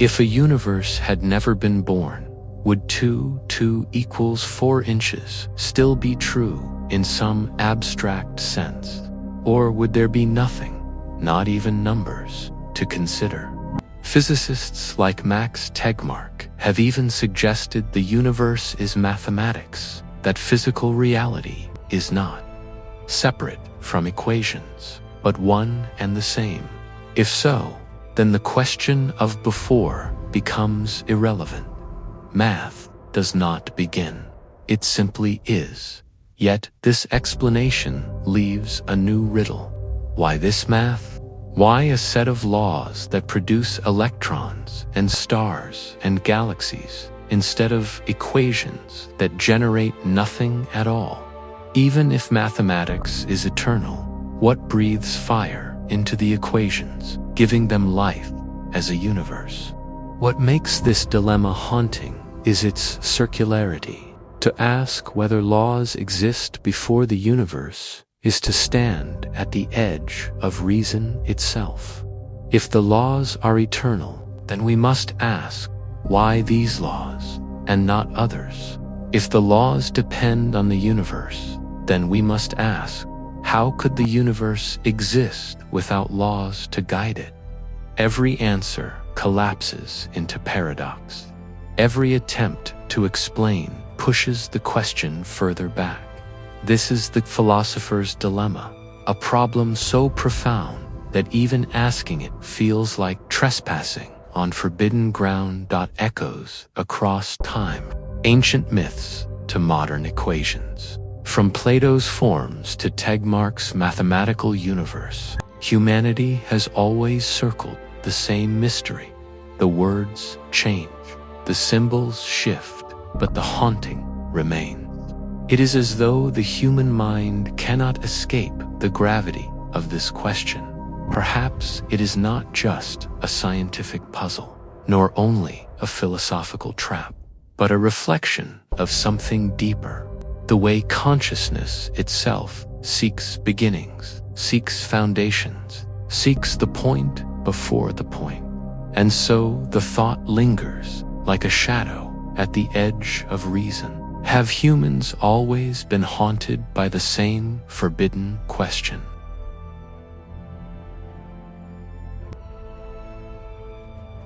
If a universe had never been born, would 2 equals 4 inches still be true in some abstract sense? Or would there be nothing, not even numbers, to consider? Physicists like Max Tegmark have even suggested the universe is mathematics, that physical reality is not separate from equations, but one and the same. If so, then the question of before becomes irrelevant. Math does not begin. It simply is. Yet this explanation leaves a new riddle. Why this math? Why a set of laws that produce electrons and stars and galaxies instead of equations that generate nothing at all? Even if mathematics is eternal, what breathes fire into the equations, giving them life as a universe? What makes this dilemma haunting is its circularity. To ask whether laws exist before the universe is to stand at the edge of reason itself. If the laws are eternal, then we must ask, why these laws and not others? If the laws depend on the universe, then we must ask, how could the universe exist without laws to guide it? Every answer collapses into paradox. Every attempt to explain pushes the question further back. This is the philosopher's dilemma, a problem so profound that even asking it feels like trespassing on forbidden ground. Echoes across time, ancient myths to modern equations. From Plato's forms to Tegmark's mathematical universe, humanity has always circled the same mystery. The words change, the symbols shift, but the haunting remains. It is as though the human mind cannot escape the gravity of this question. Perhaps it is not just a scientific puzzle, nor only a philosophical trap, but a reflection of something deeper. The way consciousness itself seeks beginnings, seeks foundations, seeks the point before the point. And so the thought lingers like a shadow at the edge of reason. Have humans always been haunted by the same forbidden question?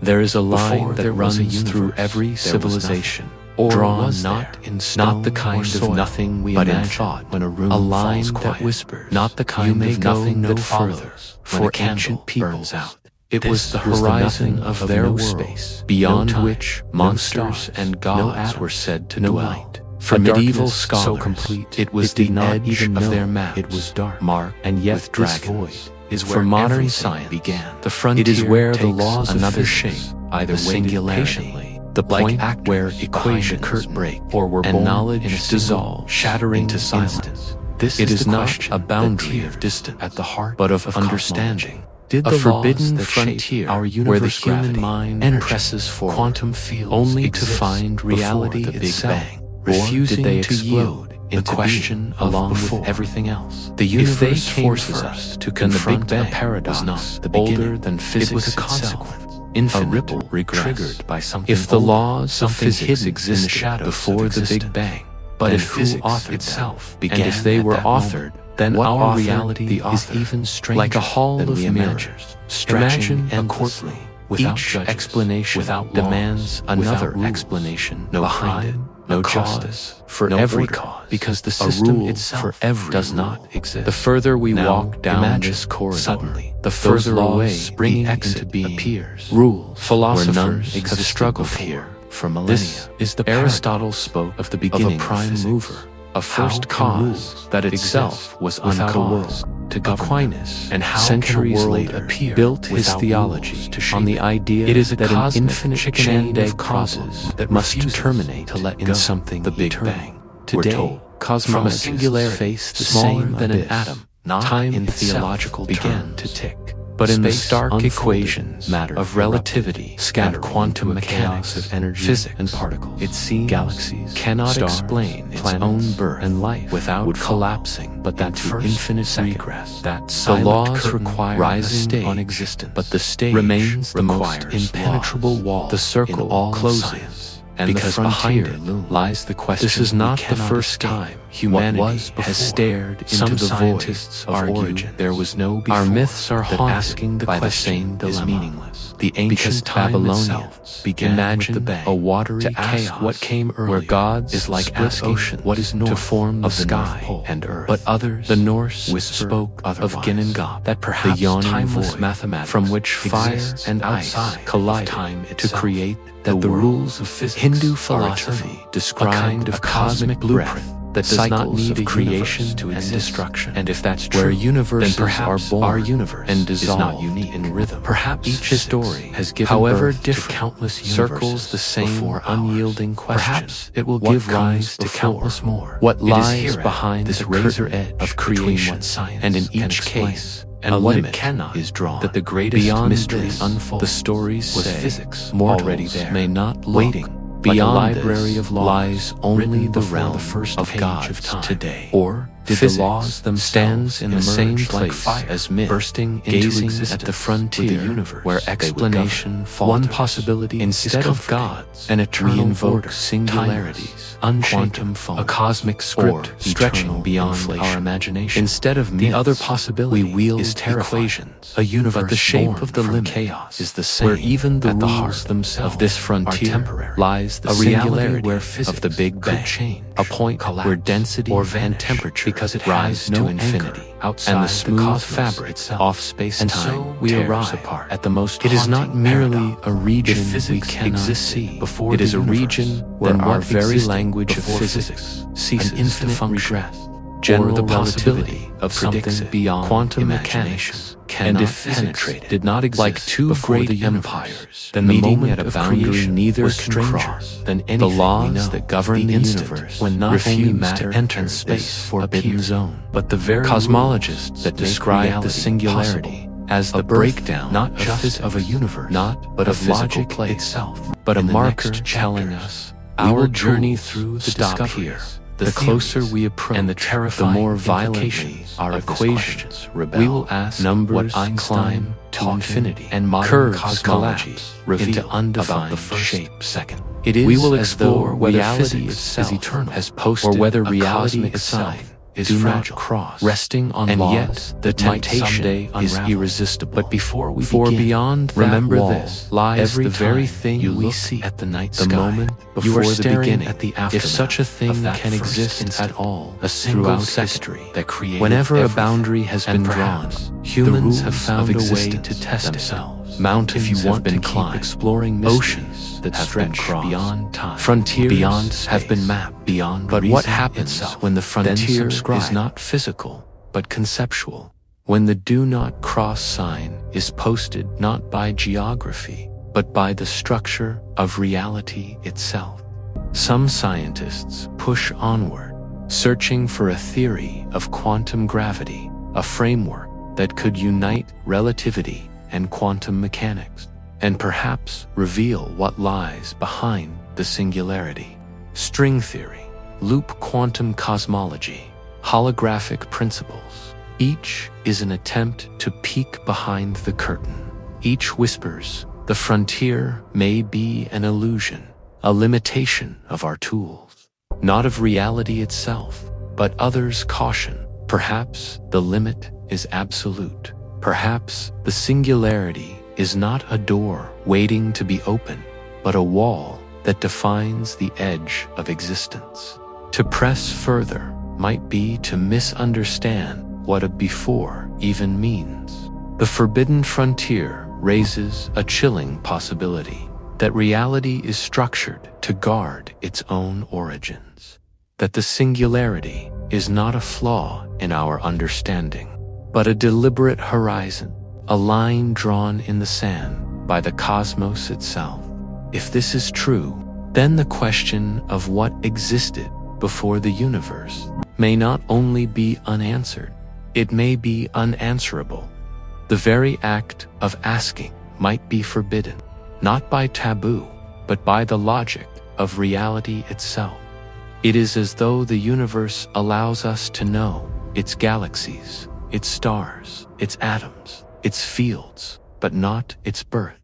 There is a line that runs through every civilization, drawn not in stone, not the kind of nothing we imagine, but in thought, when a room falls quiet, that whispers, not the kind of nothing that follows, for ancient peoples out. It was the horizon of their world, beyond which monsters and gods were said to dwell. For medieval scholars, so complete, it was the edge of their maps. It was dark, marked, and yet with this void is where modern science began. The frontier it is where the laws of another shape, either singularity, the point where equation curtain break, or were born knowledge in a dissolve, shattering into silence. This is not a boundary of distance at the heart, but of understanding. Did the forbidden frontier, our where the human mind presses forward, quantum fields only to find reality the Big Bang, refusing to yield in question along with everything else? The universe forces us to confront a paradox not the older than physics. It was a consequence, infinite, a ripple triggered by something. If the laws of physics exist in the shadow before the Big Bang, but if physics authored itself began, and if they were authored, then our reality is even stranger, like a hall of mirrors, stretching endlessly. Each explanation demands another explanation behind it, no justice for every cause, because the system itself does not exist. The further we walk down this corridor, suddenly the further away the exit appears. Rules, philosophers have struggled here for millennia. This is the Aristotle spoke of the beginning of a prime mover, a first cause that itself was uncaused. To Aquinas, and how centuries later built his theology on the idea that an infinite chain of causes that must terminate to let in something the Big Bang. Today, told, cosmologists face the same than an atom. not Time in theological began terms to tick, but in the Space stark unfolded, equations matter of relativity scattering and quantum into a mechanics chaos of energy physics and particles. It seems Galaxies, cannot stars, explain its planets, own birth and life without would follow, collapsing, but that into first infinite second, regress. that The silent laws curtain require rising a stage on existence, but the stage remains the most requires impenetrable laws. wall The circle in all closes, science, and because the behind frontier it looms lies the question. This is not we the cannot first escape. time Humanity what was before. has stared into Some the void scientists of argue origin. there was no Our before, myths are that haunted asking the by the question same is dilemma. meaningless. The Because ancient time Babylonians itself began imagine with the bang, a watery to ask chaos what came earlier, where gods is like split asking oceans what is north to form of the the North sky Pole and earth. but others, the Norse whisper spoke of otherwise. Gin and Gob, That perhaps the yawning timeless void mathematics from which fire exists and ice outside of collided time to itself. create That the world. rules of physics Hindu are philosophy eternal, described a kind of cosmic blueprint breath that does not cycles need of a creation universe to and exist. destruction. And if that's Where true, universes then perhaps are born our universe and is dissolved not unique in rhythm. Perhaps Each physics story has given however birth different, to countless circles universes the same before unyielding ours. question. Perhaps it will What give comes rise to before? countless more. What It is lies hereat, behind this the razor curtain edge of between creation, what science and in can each explain case, and a what limit it cannot is drawn. that the greatest Beyond mysteries this, unfold. the stories was say, physics mortals already there, may not look. waiting. Beyond like a library this of laws lies only written the before realm the first of page gods of time. today. Or Did physics the laws themselves stands in the same emerge like place fire, as myth, bursting into gazing existence at the with frontier the universe where they would explanation govern? falters. One possibility instead is of comforting. gods, An eternal we invoke order, singularities, timeless, quantum unshaken, foam, a cosmic script or stretching eternal beyond inflation. our imagination. Instead of The myths, other possibility we wield is terrifying. equations, A universe but the shape born of the from limit chaos is the same. where even the at the rules heart themselves of this are frontier temporary. lies the A reality singularity where of physics the Big Bang, could change, a point collapse, where density or and vanish temperature because it rise has no to anchor infinity, outside and the the smooth cosmos fabric itself. off space-time And so we tears arrive apart at the most It is not haunting merely paradox. a region If we physics cannot existed see before it the is a universe, region where then our what very existed language of before physics ceases an to infinite function. regress, General or the relativity possibility of something something beyond quantum imagination mechanics and cannot if physics penetrate did not exist like two before great the universe, empires, then the meeting moment at a of boundary creation neither was can stranger cross than the anything we laws know. that govern The instant universe when not refuse only to matter enter and this space forbidden appear, zone, but the very cosmologists rules that make describe the reality singularity possible. as the A birth breakdown not of just physics, of a universe, not but a of physical logic place, itself, but a in the marker next telling chapters. us Our our journey tools through the stop discoveries, here. the The closer theories, we approach, and the terrifying more violently implications our of this equations question. rebel. We will ask Numbers what Einstein climb to talking, infinity, and modern curves cosmology collapse reveal into undefined about the first shape. second. It is We will as explore though whether reality physics itself is eternal, has posted or whether a reality cosmic itself sign is do not fragile, cross, resting on and laws yet the that might temptation someday is unravel. irresistible. But before we For begin, beyond that remember wall this: lies every the very time thing you we look see at the night the sky, moment you are before the staring beginning. at the If aftermath such a thing of that can first exist instant, at all, a single throughout second history, that created whenever a everything. boundary has And been drawn, perhaps humans rules have of found a way existence to test themselves. it. Mountains If you have want been to keep climbed, exploring oceans mysteries that have been stretch crossed, beyond time, frontiers beyond have been space, mapped beyond But reason what happens itself. when the Then frontier subscribe. is not physical, but conceptual? When the do not cross sign is posted not by geography, but by the structure of reality itself. Some scientists push onward, searching for a theory of quantum gravity, a framework that could unite relativity and quantum mechanics, and perhaps reveal what lies behind the singularity. String theory, loop quantum cosmology, holographic principles. Each is an attempt to peek behind the curtain. Each whispers, the frontier may be an illusion, a limitation of our tools, not of reality itself, but others caution. Perhaps the limit is absolute. Perhaps the singularity is not a door waiting to be opened, but a wall that defines the edge of existence. To press further might be to misunderstand what a before even means. The forbidden frontier raises a chilling possibility that reality is structured to guard its own origins, that the singularity is not a flaw in our understanding, but a deliberate horizon, a line drawn in the sand by the cosmos itself. If this is true, then the question of what existed before the universe may not only be unanswered, it may be unanswerable. The very act of asking might be forbidden, not by taboo, but by the logic of reality itself. It is as though the universe allows us to know its galaxies, its stars, its atoms, its fields, but not its birth.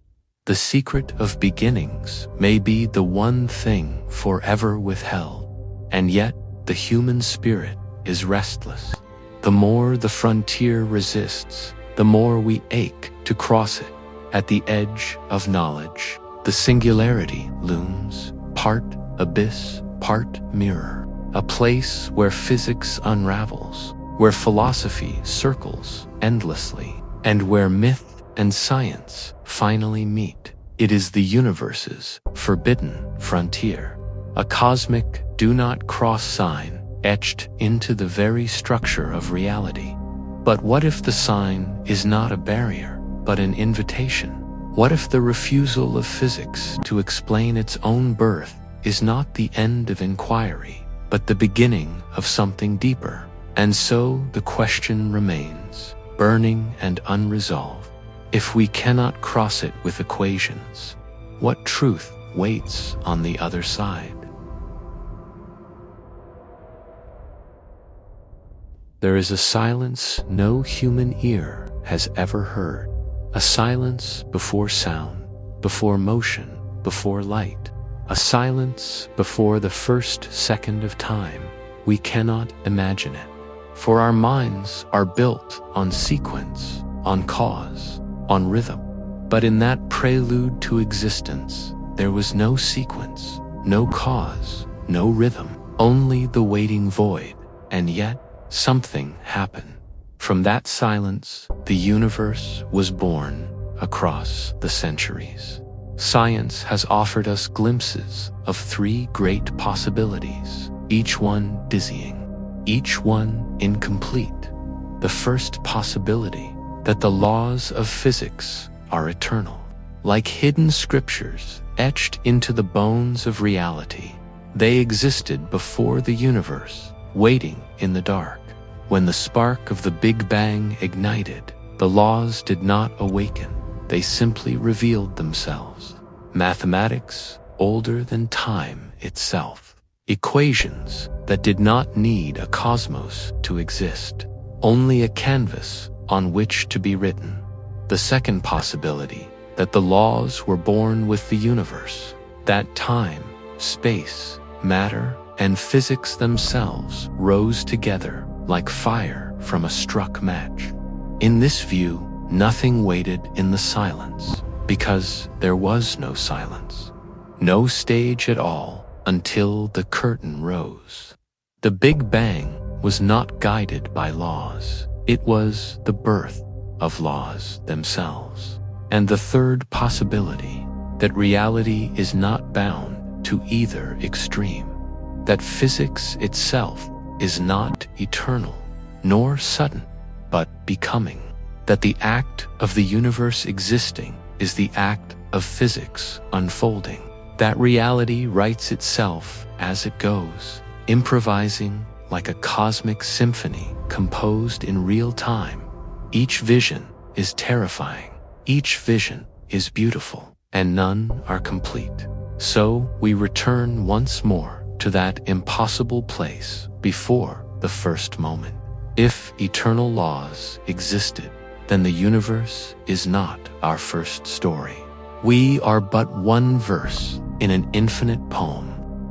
The secret of beginnings may be the one thing forever withheld, and yet the human spirit is restless. The more the frontier resists, the more we ache to cross it. At the edge of knowledge, the singularity looms, part abyss, part mirror, a place where physics unravels, where philosophy circles endlessly, and where myth and science finally meet. It is the universe's forbidden frontier, a cosmic do not cross sign etched into the very structure of reality. But what if the sign is not a barrier, but an invitation? What if the refusal of physics to explain its own birth is not the end of inquiry, but the beginning of something deeper? And so the question remains, burning and unresolved. If we cannot cross it with equations, what truth waits on the other side? There is a silence no human ear has ever heard, a silence before sound, before motion, before light, a silence before the first second of time. We cannot imagine it, for our minds are built on sequence, on cause, on rhythm. But in that prelude to existence, there was no sequence, no cause, no rhythm, only the waiting void. And yet, something happened. From that silence, the universe was born across the centuries. Science has offered us glimpses of three great possibilities, each one dizzying, each one incomplete. The first possibility, that the laws of physics are eternal, like hidden scriptures etched into the bones of reality. They existed before the universe, waiting in the dark. When the spark of the Big Bang ignited, the laws did not awaken, they simply revealed themselves. Mathematics older than time itself. Equations that did not need a cosmos to exist, only a canvas on which to be written. The second possibility, that the laws were born with the universe, that time, space, matter, and physics themselves rose together like fire from a struck match. In this view, nothing waited in the silence, because there was no silence, no stage at all until the curtain rose. The Big Bang was not guided by laws. It was the birth of laws themselves. And the third possibility, that reality is not bound to either extreme, that physics itself is not eternal, nor sudden, but becoming, that the act of the universe existing is the act of physics unfolding, that reality writes itself as it goes, improvising like a cosmic symphony composed in real time. Each vision is terrifying, each vision is beautiful, and none are complete. So we return once more to that impossible place before the first moment. If eternal laws existed, then the universe is not our first story. We are but one verse in an infinite poem.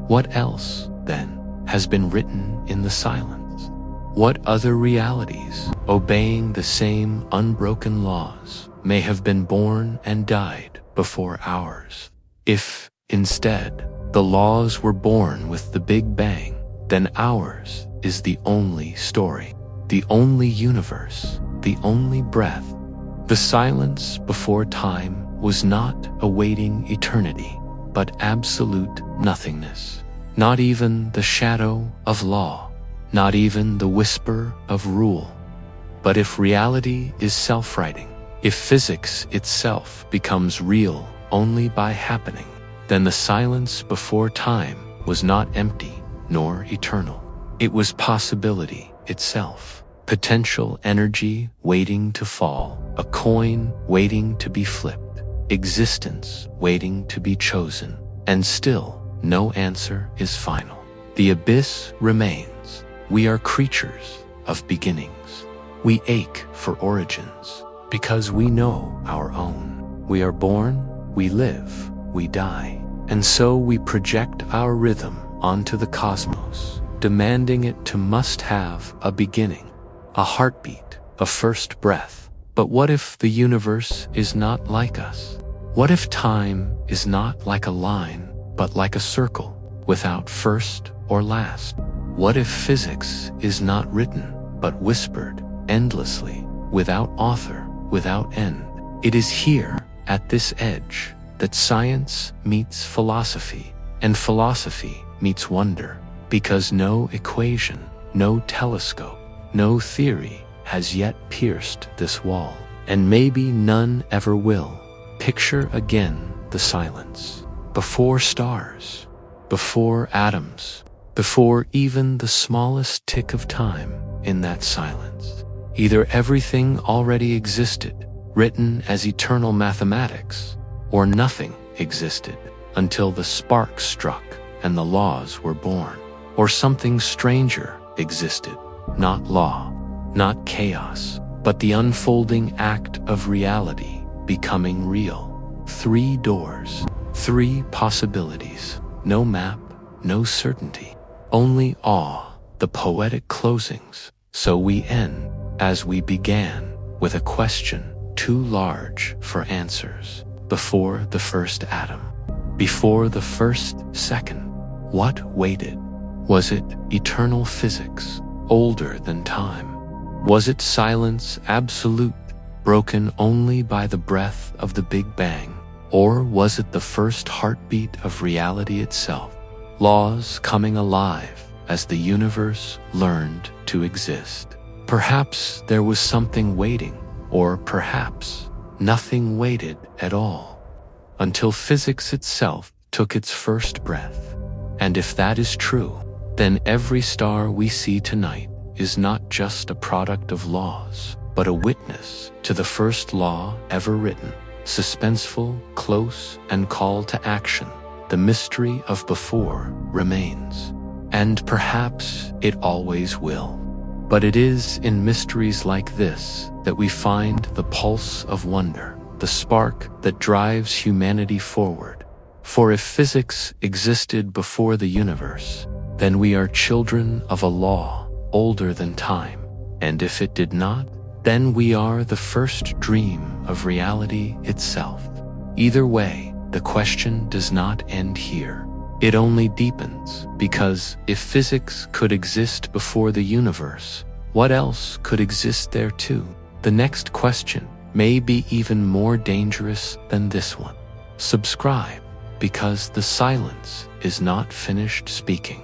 What else, then, has been written in the silence? What other realities, obeying the same unbroken laws, may have been born and died before ours? If, instead, the laws were born with the Big Bang, then ours is the only story, the only universe, the only breath. The silence before time was not awaiting eternity, but absolute nothingness. Not even the shadow of law, not even the whisper of rule. But if reality is self-writing, if physics itself becomes real only by happening, then the silence before time was not empty, nor eternal. It was possibility itself, potential energy waiting to fall, a coin waiting to be flipped, existence waiting to be chosen, and still no answer is final. The abyss remains. We are creatures of beginnings. We ache for origins because we know our own. We are born, we live, we die, and so we project our rhythm onto the cosmos, demanding it to must have a beginning, a heartbeat, a first breath. But what if the universe is not like us? What if time is not like a line, but like a circle, without first or last? What if physics is not written, but whispered, endlessly, without author, without end? It is here, at this edge, that science meets philosophy, and philosophy meets wonder, because no equation, no telescope, no theory has yet pierced this wall, and maybe none ever will. Picture again the silence, before stars, before atoms, before even the smallest tick of time. In that silence, either everything already existed, written as eternal mathematics, or nothing existed until the spark struck and the laws were born, or something stranger existed, not law, not chaos, but the unfolding act of reality becoming real. 3 doors, 3 possibilities, no map, no certainty, only awe, the poetic closings. So we end, as we began, with a question too large for answers. Before the first atom, before the first second, what waited? Was it eternal physics, older than time? Was it silence absolute, broken only by the breath of the Big Bang? Or was it the first heartbeat of reality itself, laws coming alive as the universe learned to exist? Perhaps there was something waiting, or perhaps nothing waited at all, until physics itself took its first breath. And if that is true, then every star we see tonight is not just a product of laws, but a witness to the first law ever written, suspenseful, close, and call to action. The mystery of before remains, and perhaps it always will. But it is in mysteries like this that we find the pulse of wonder, the spark that drives humanity forward. For if physics existed before the universe, then we are children of a law older than time. And if it did not, then we are the first dream of reality itself. Either way, the question does not end here. It only deepens, because if physics could exist before the universe, what else could exist there too? The next question may be even more dangerous than this one. Subscribe, because the silence is not finished speaking.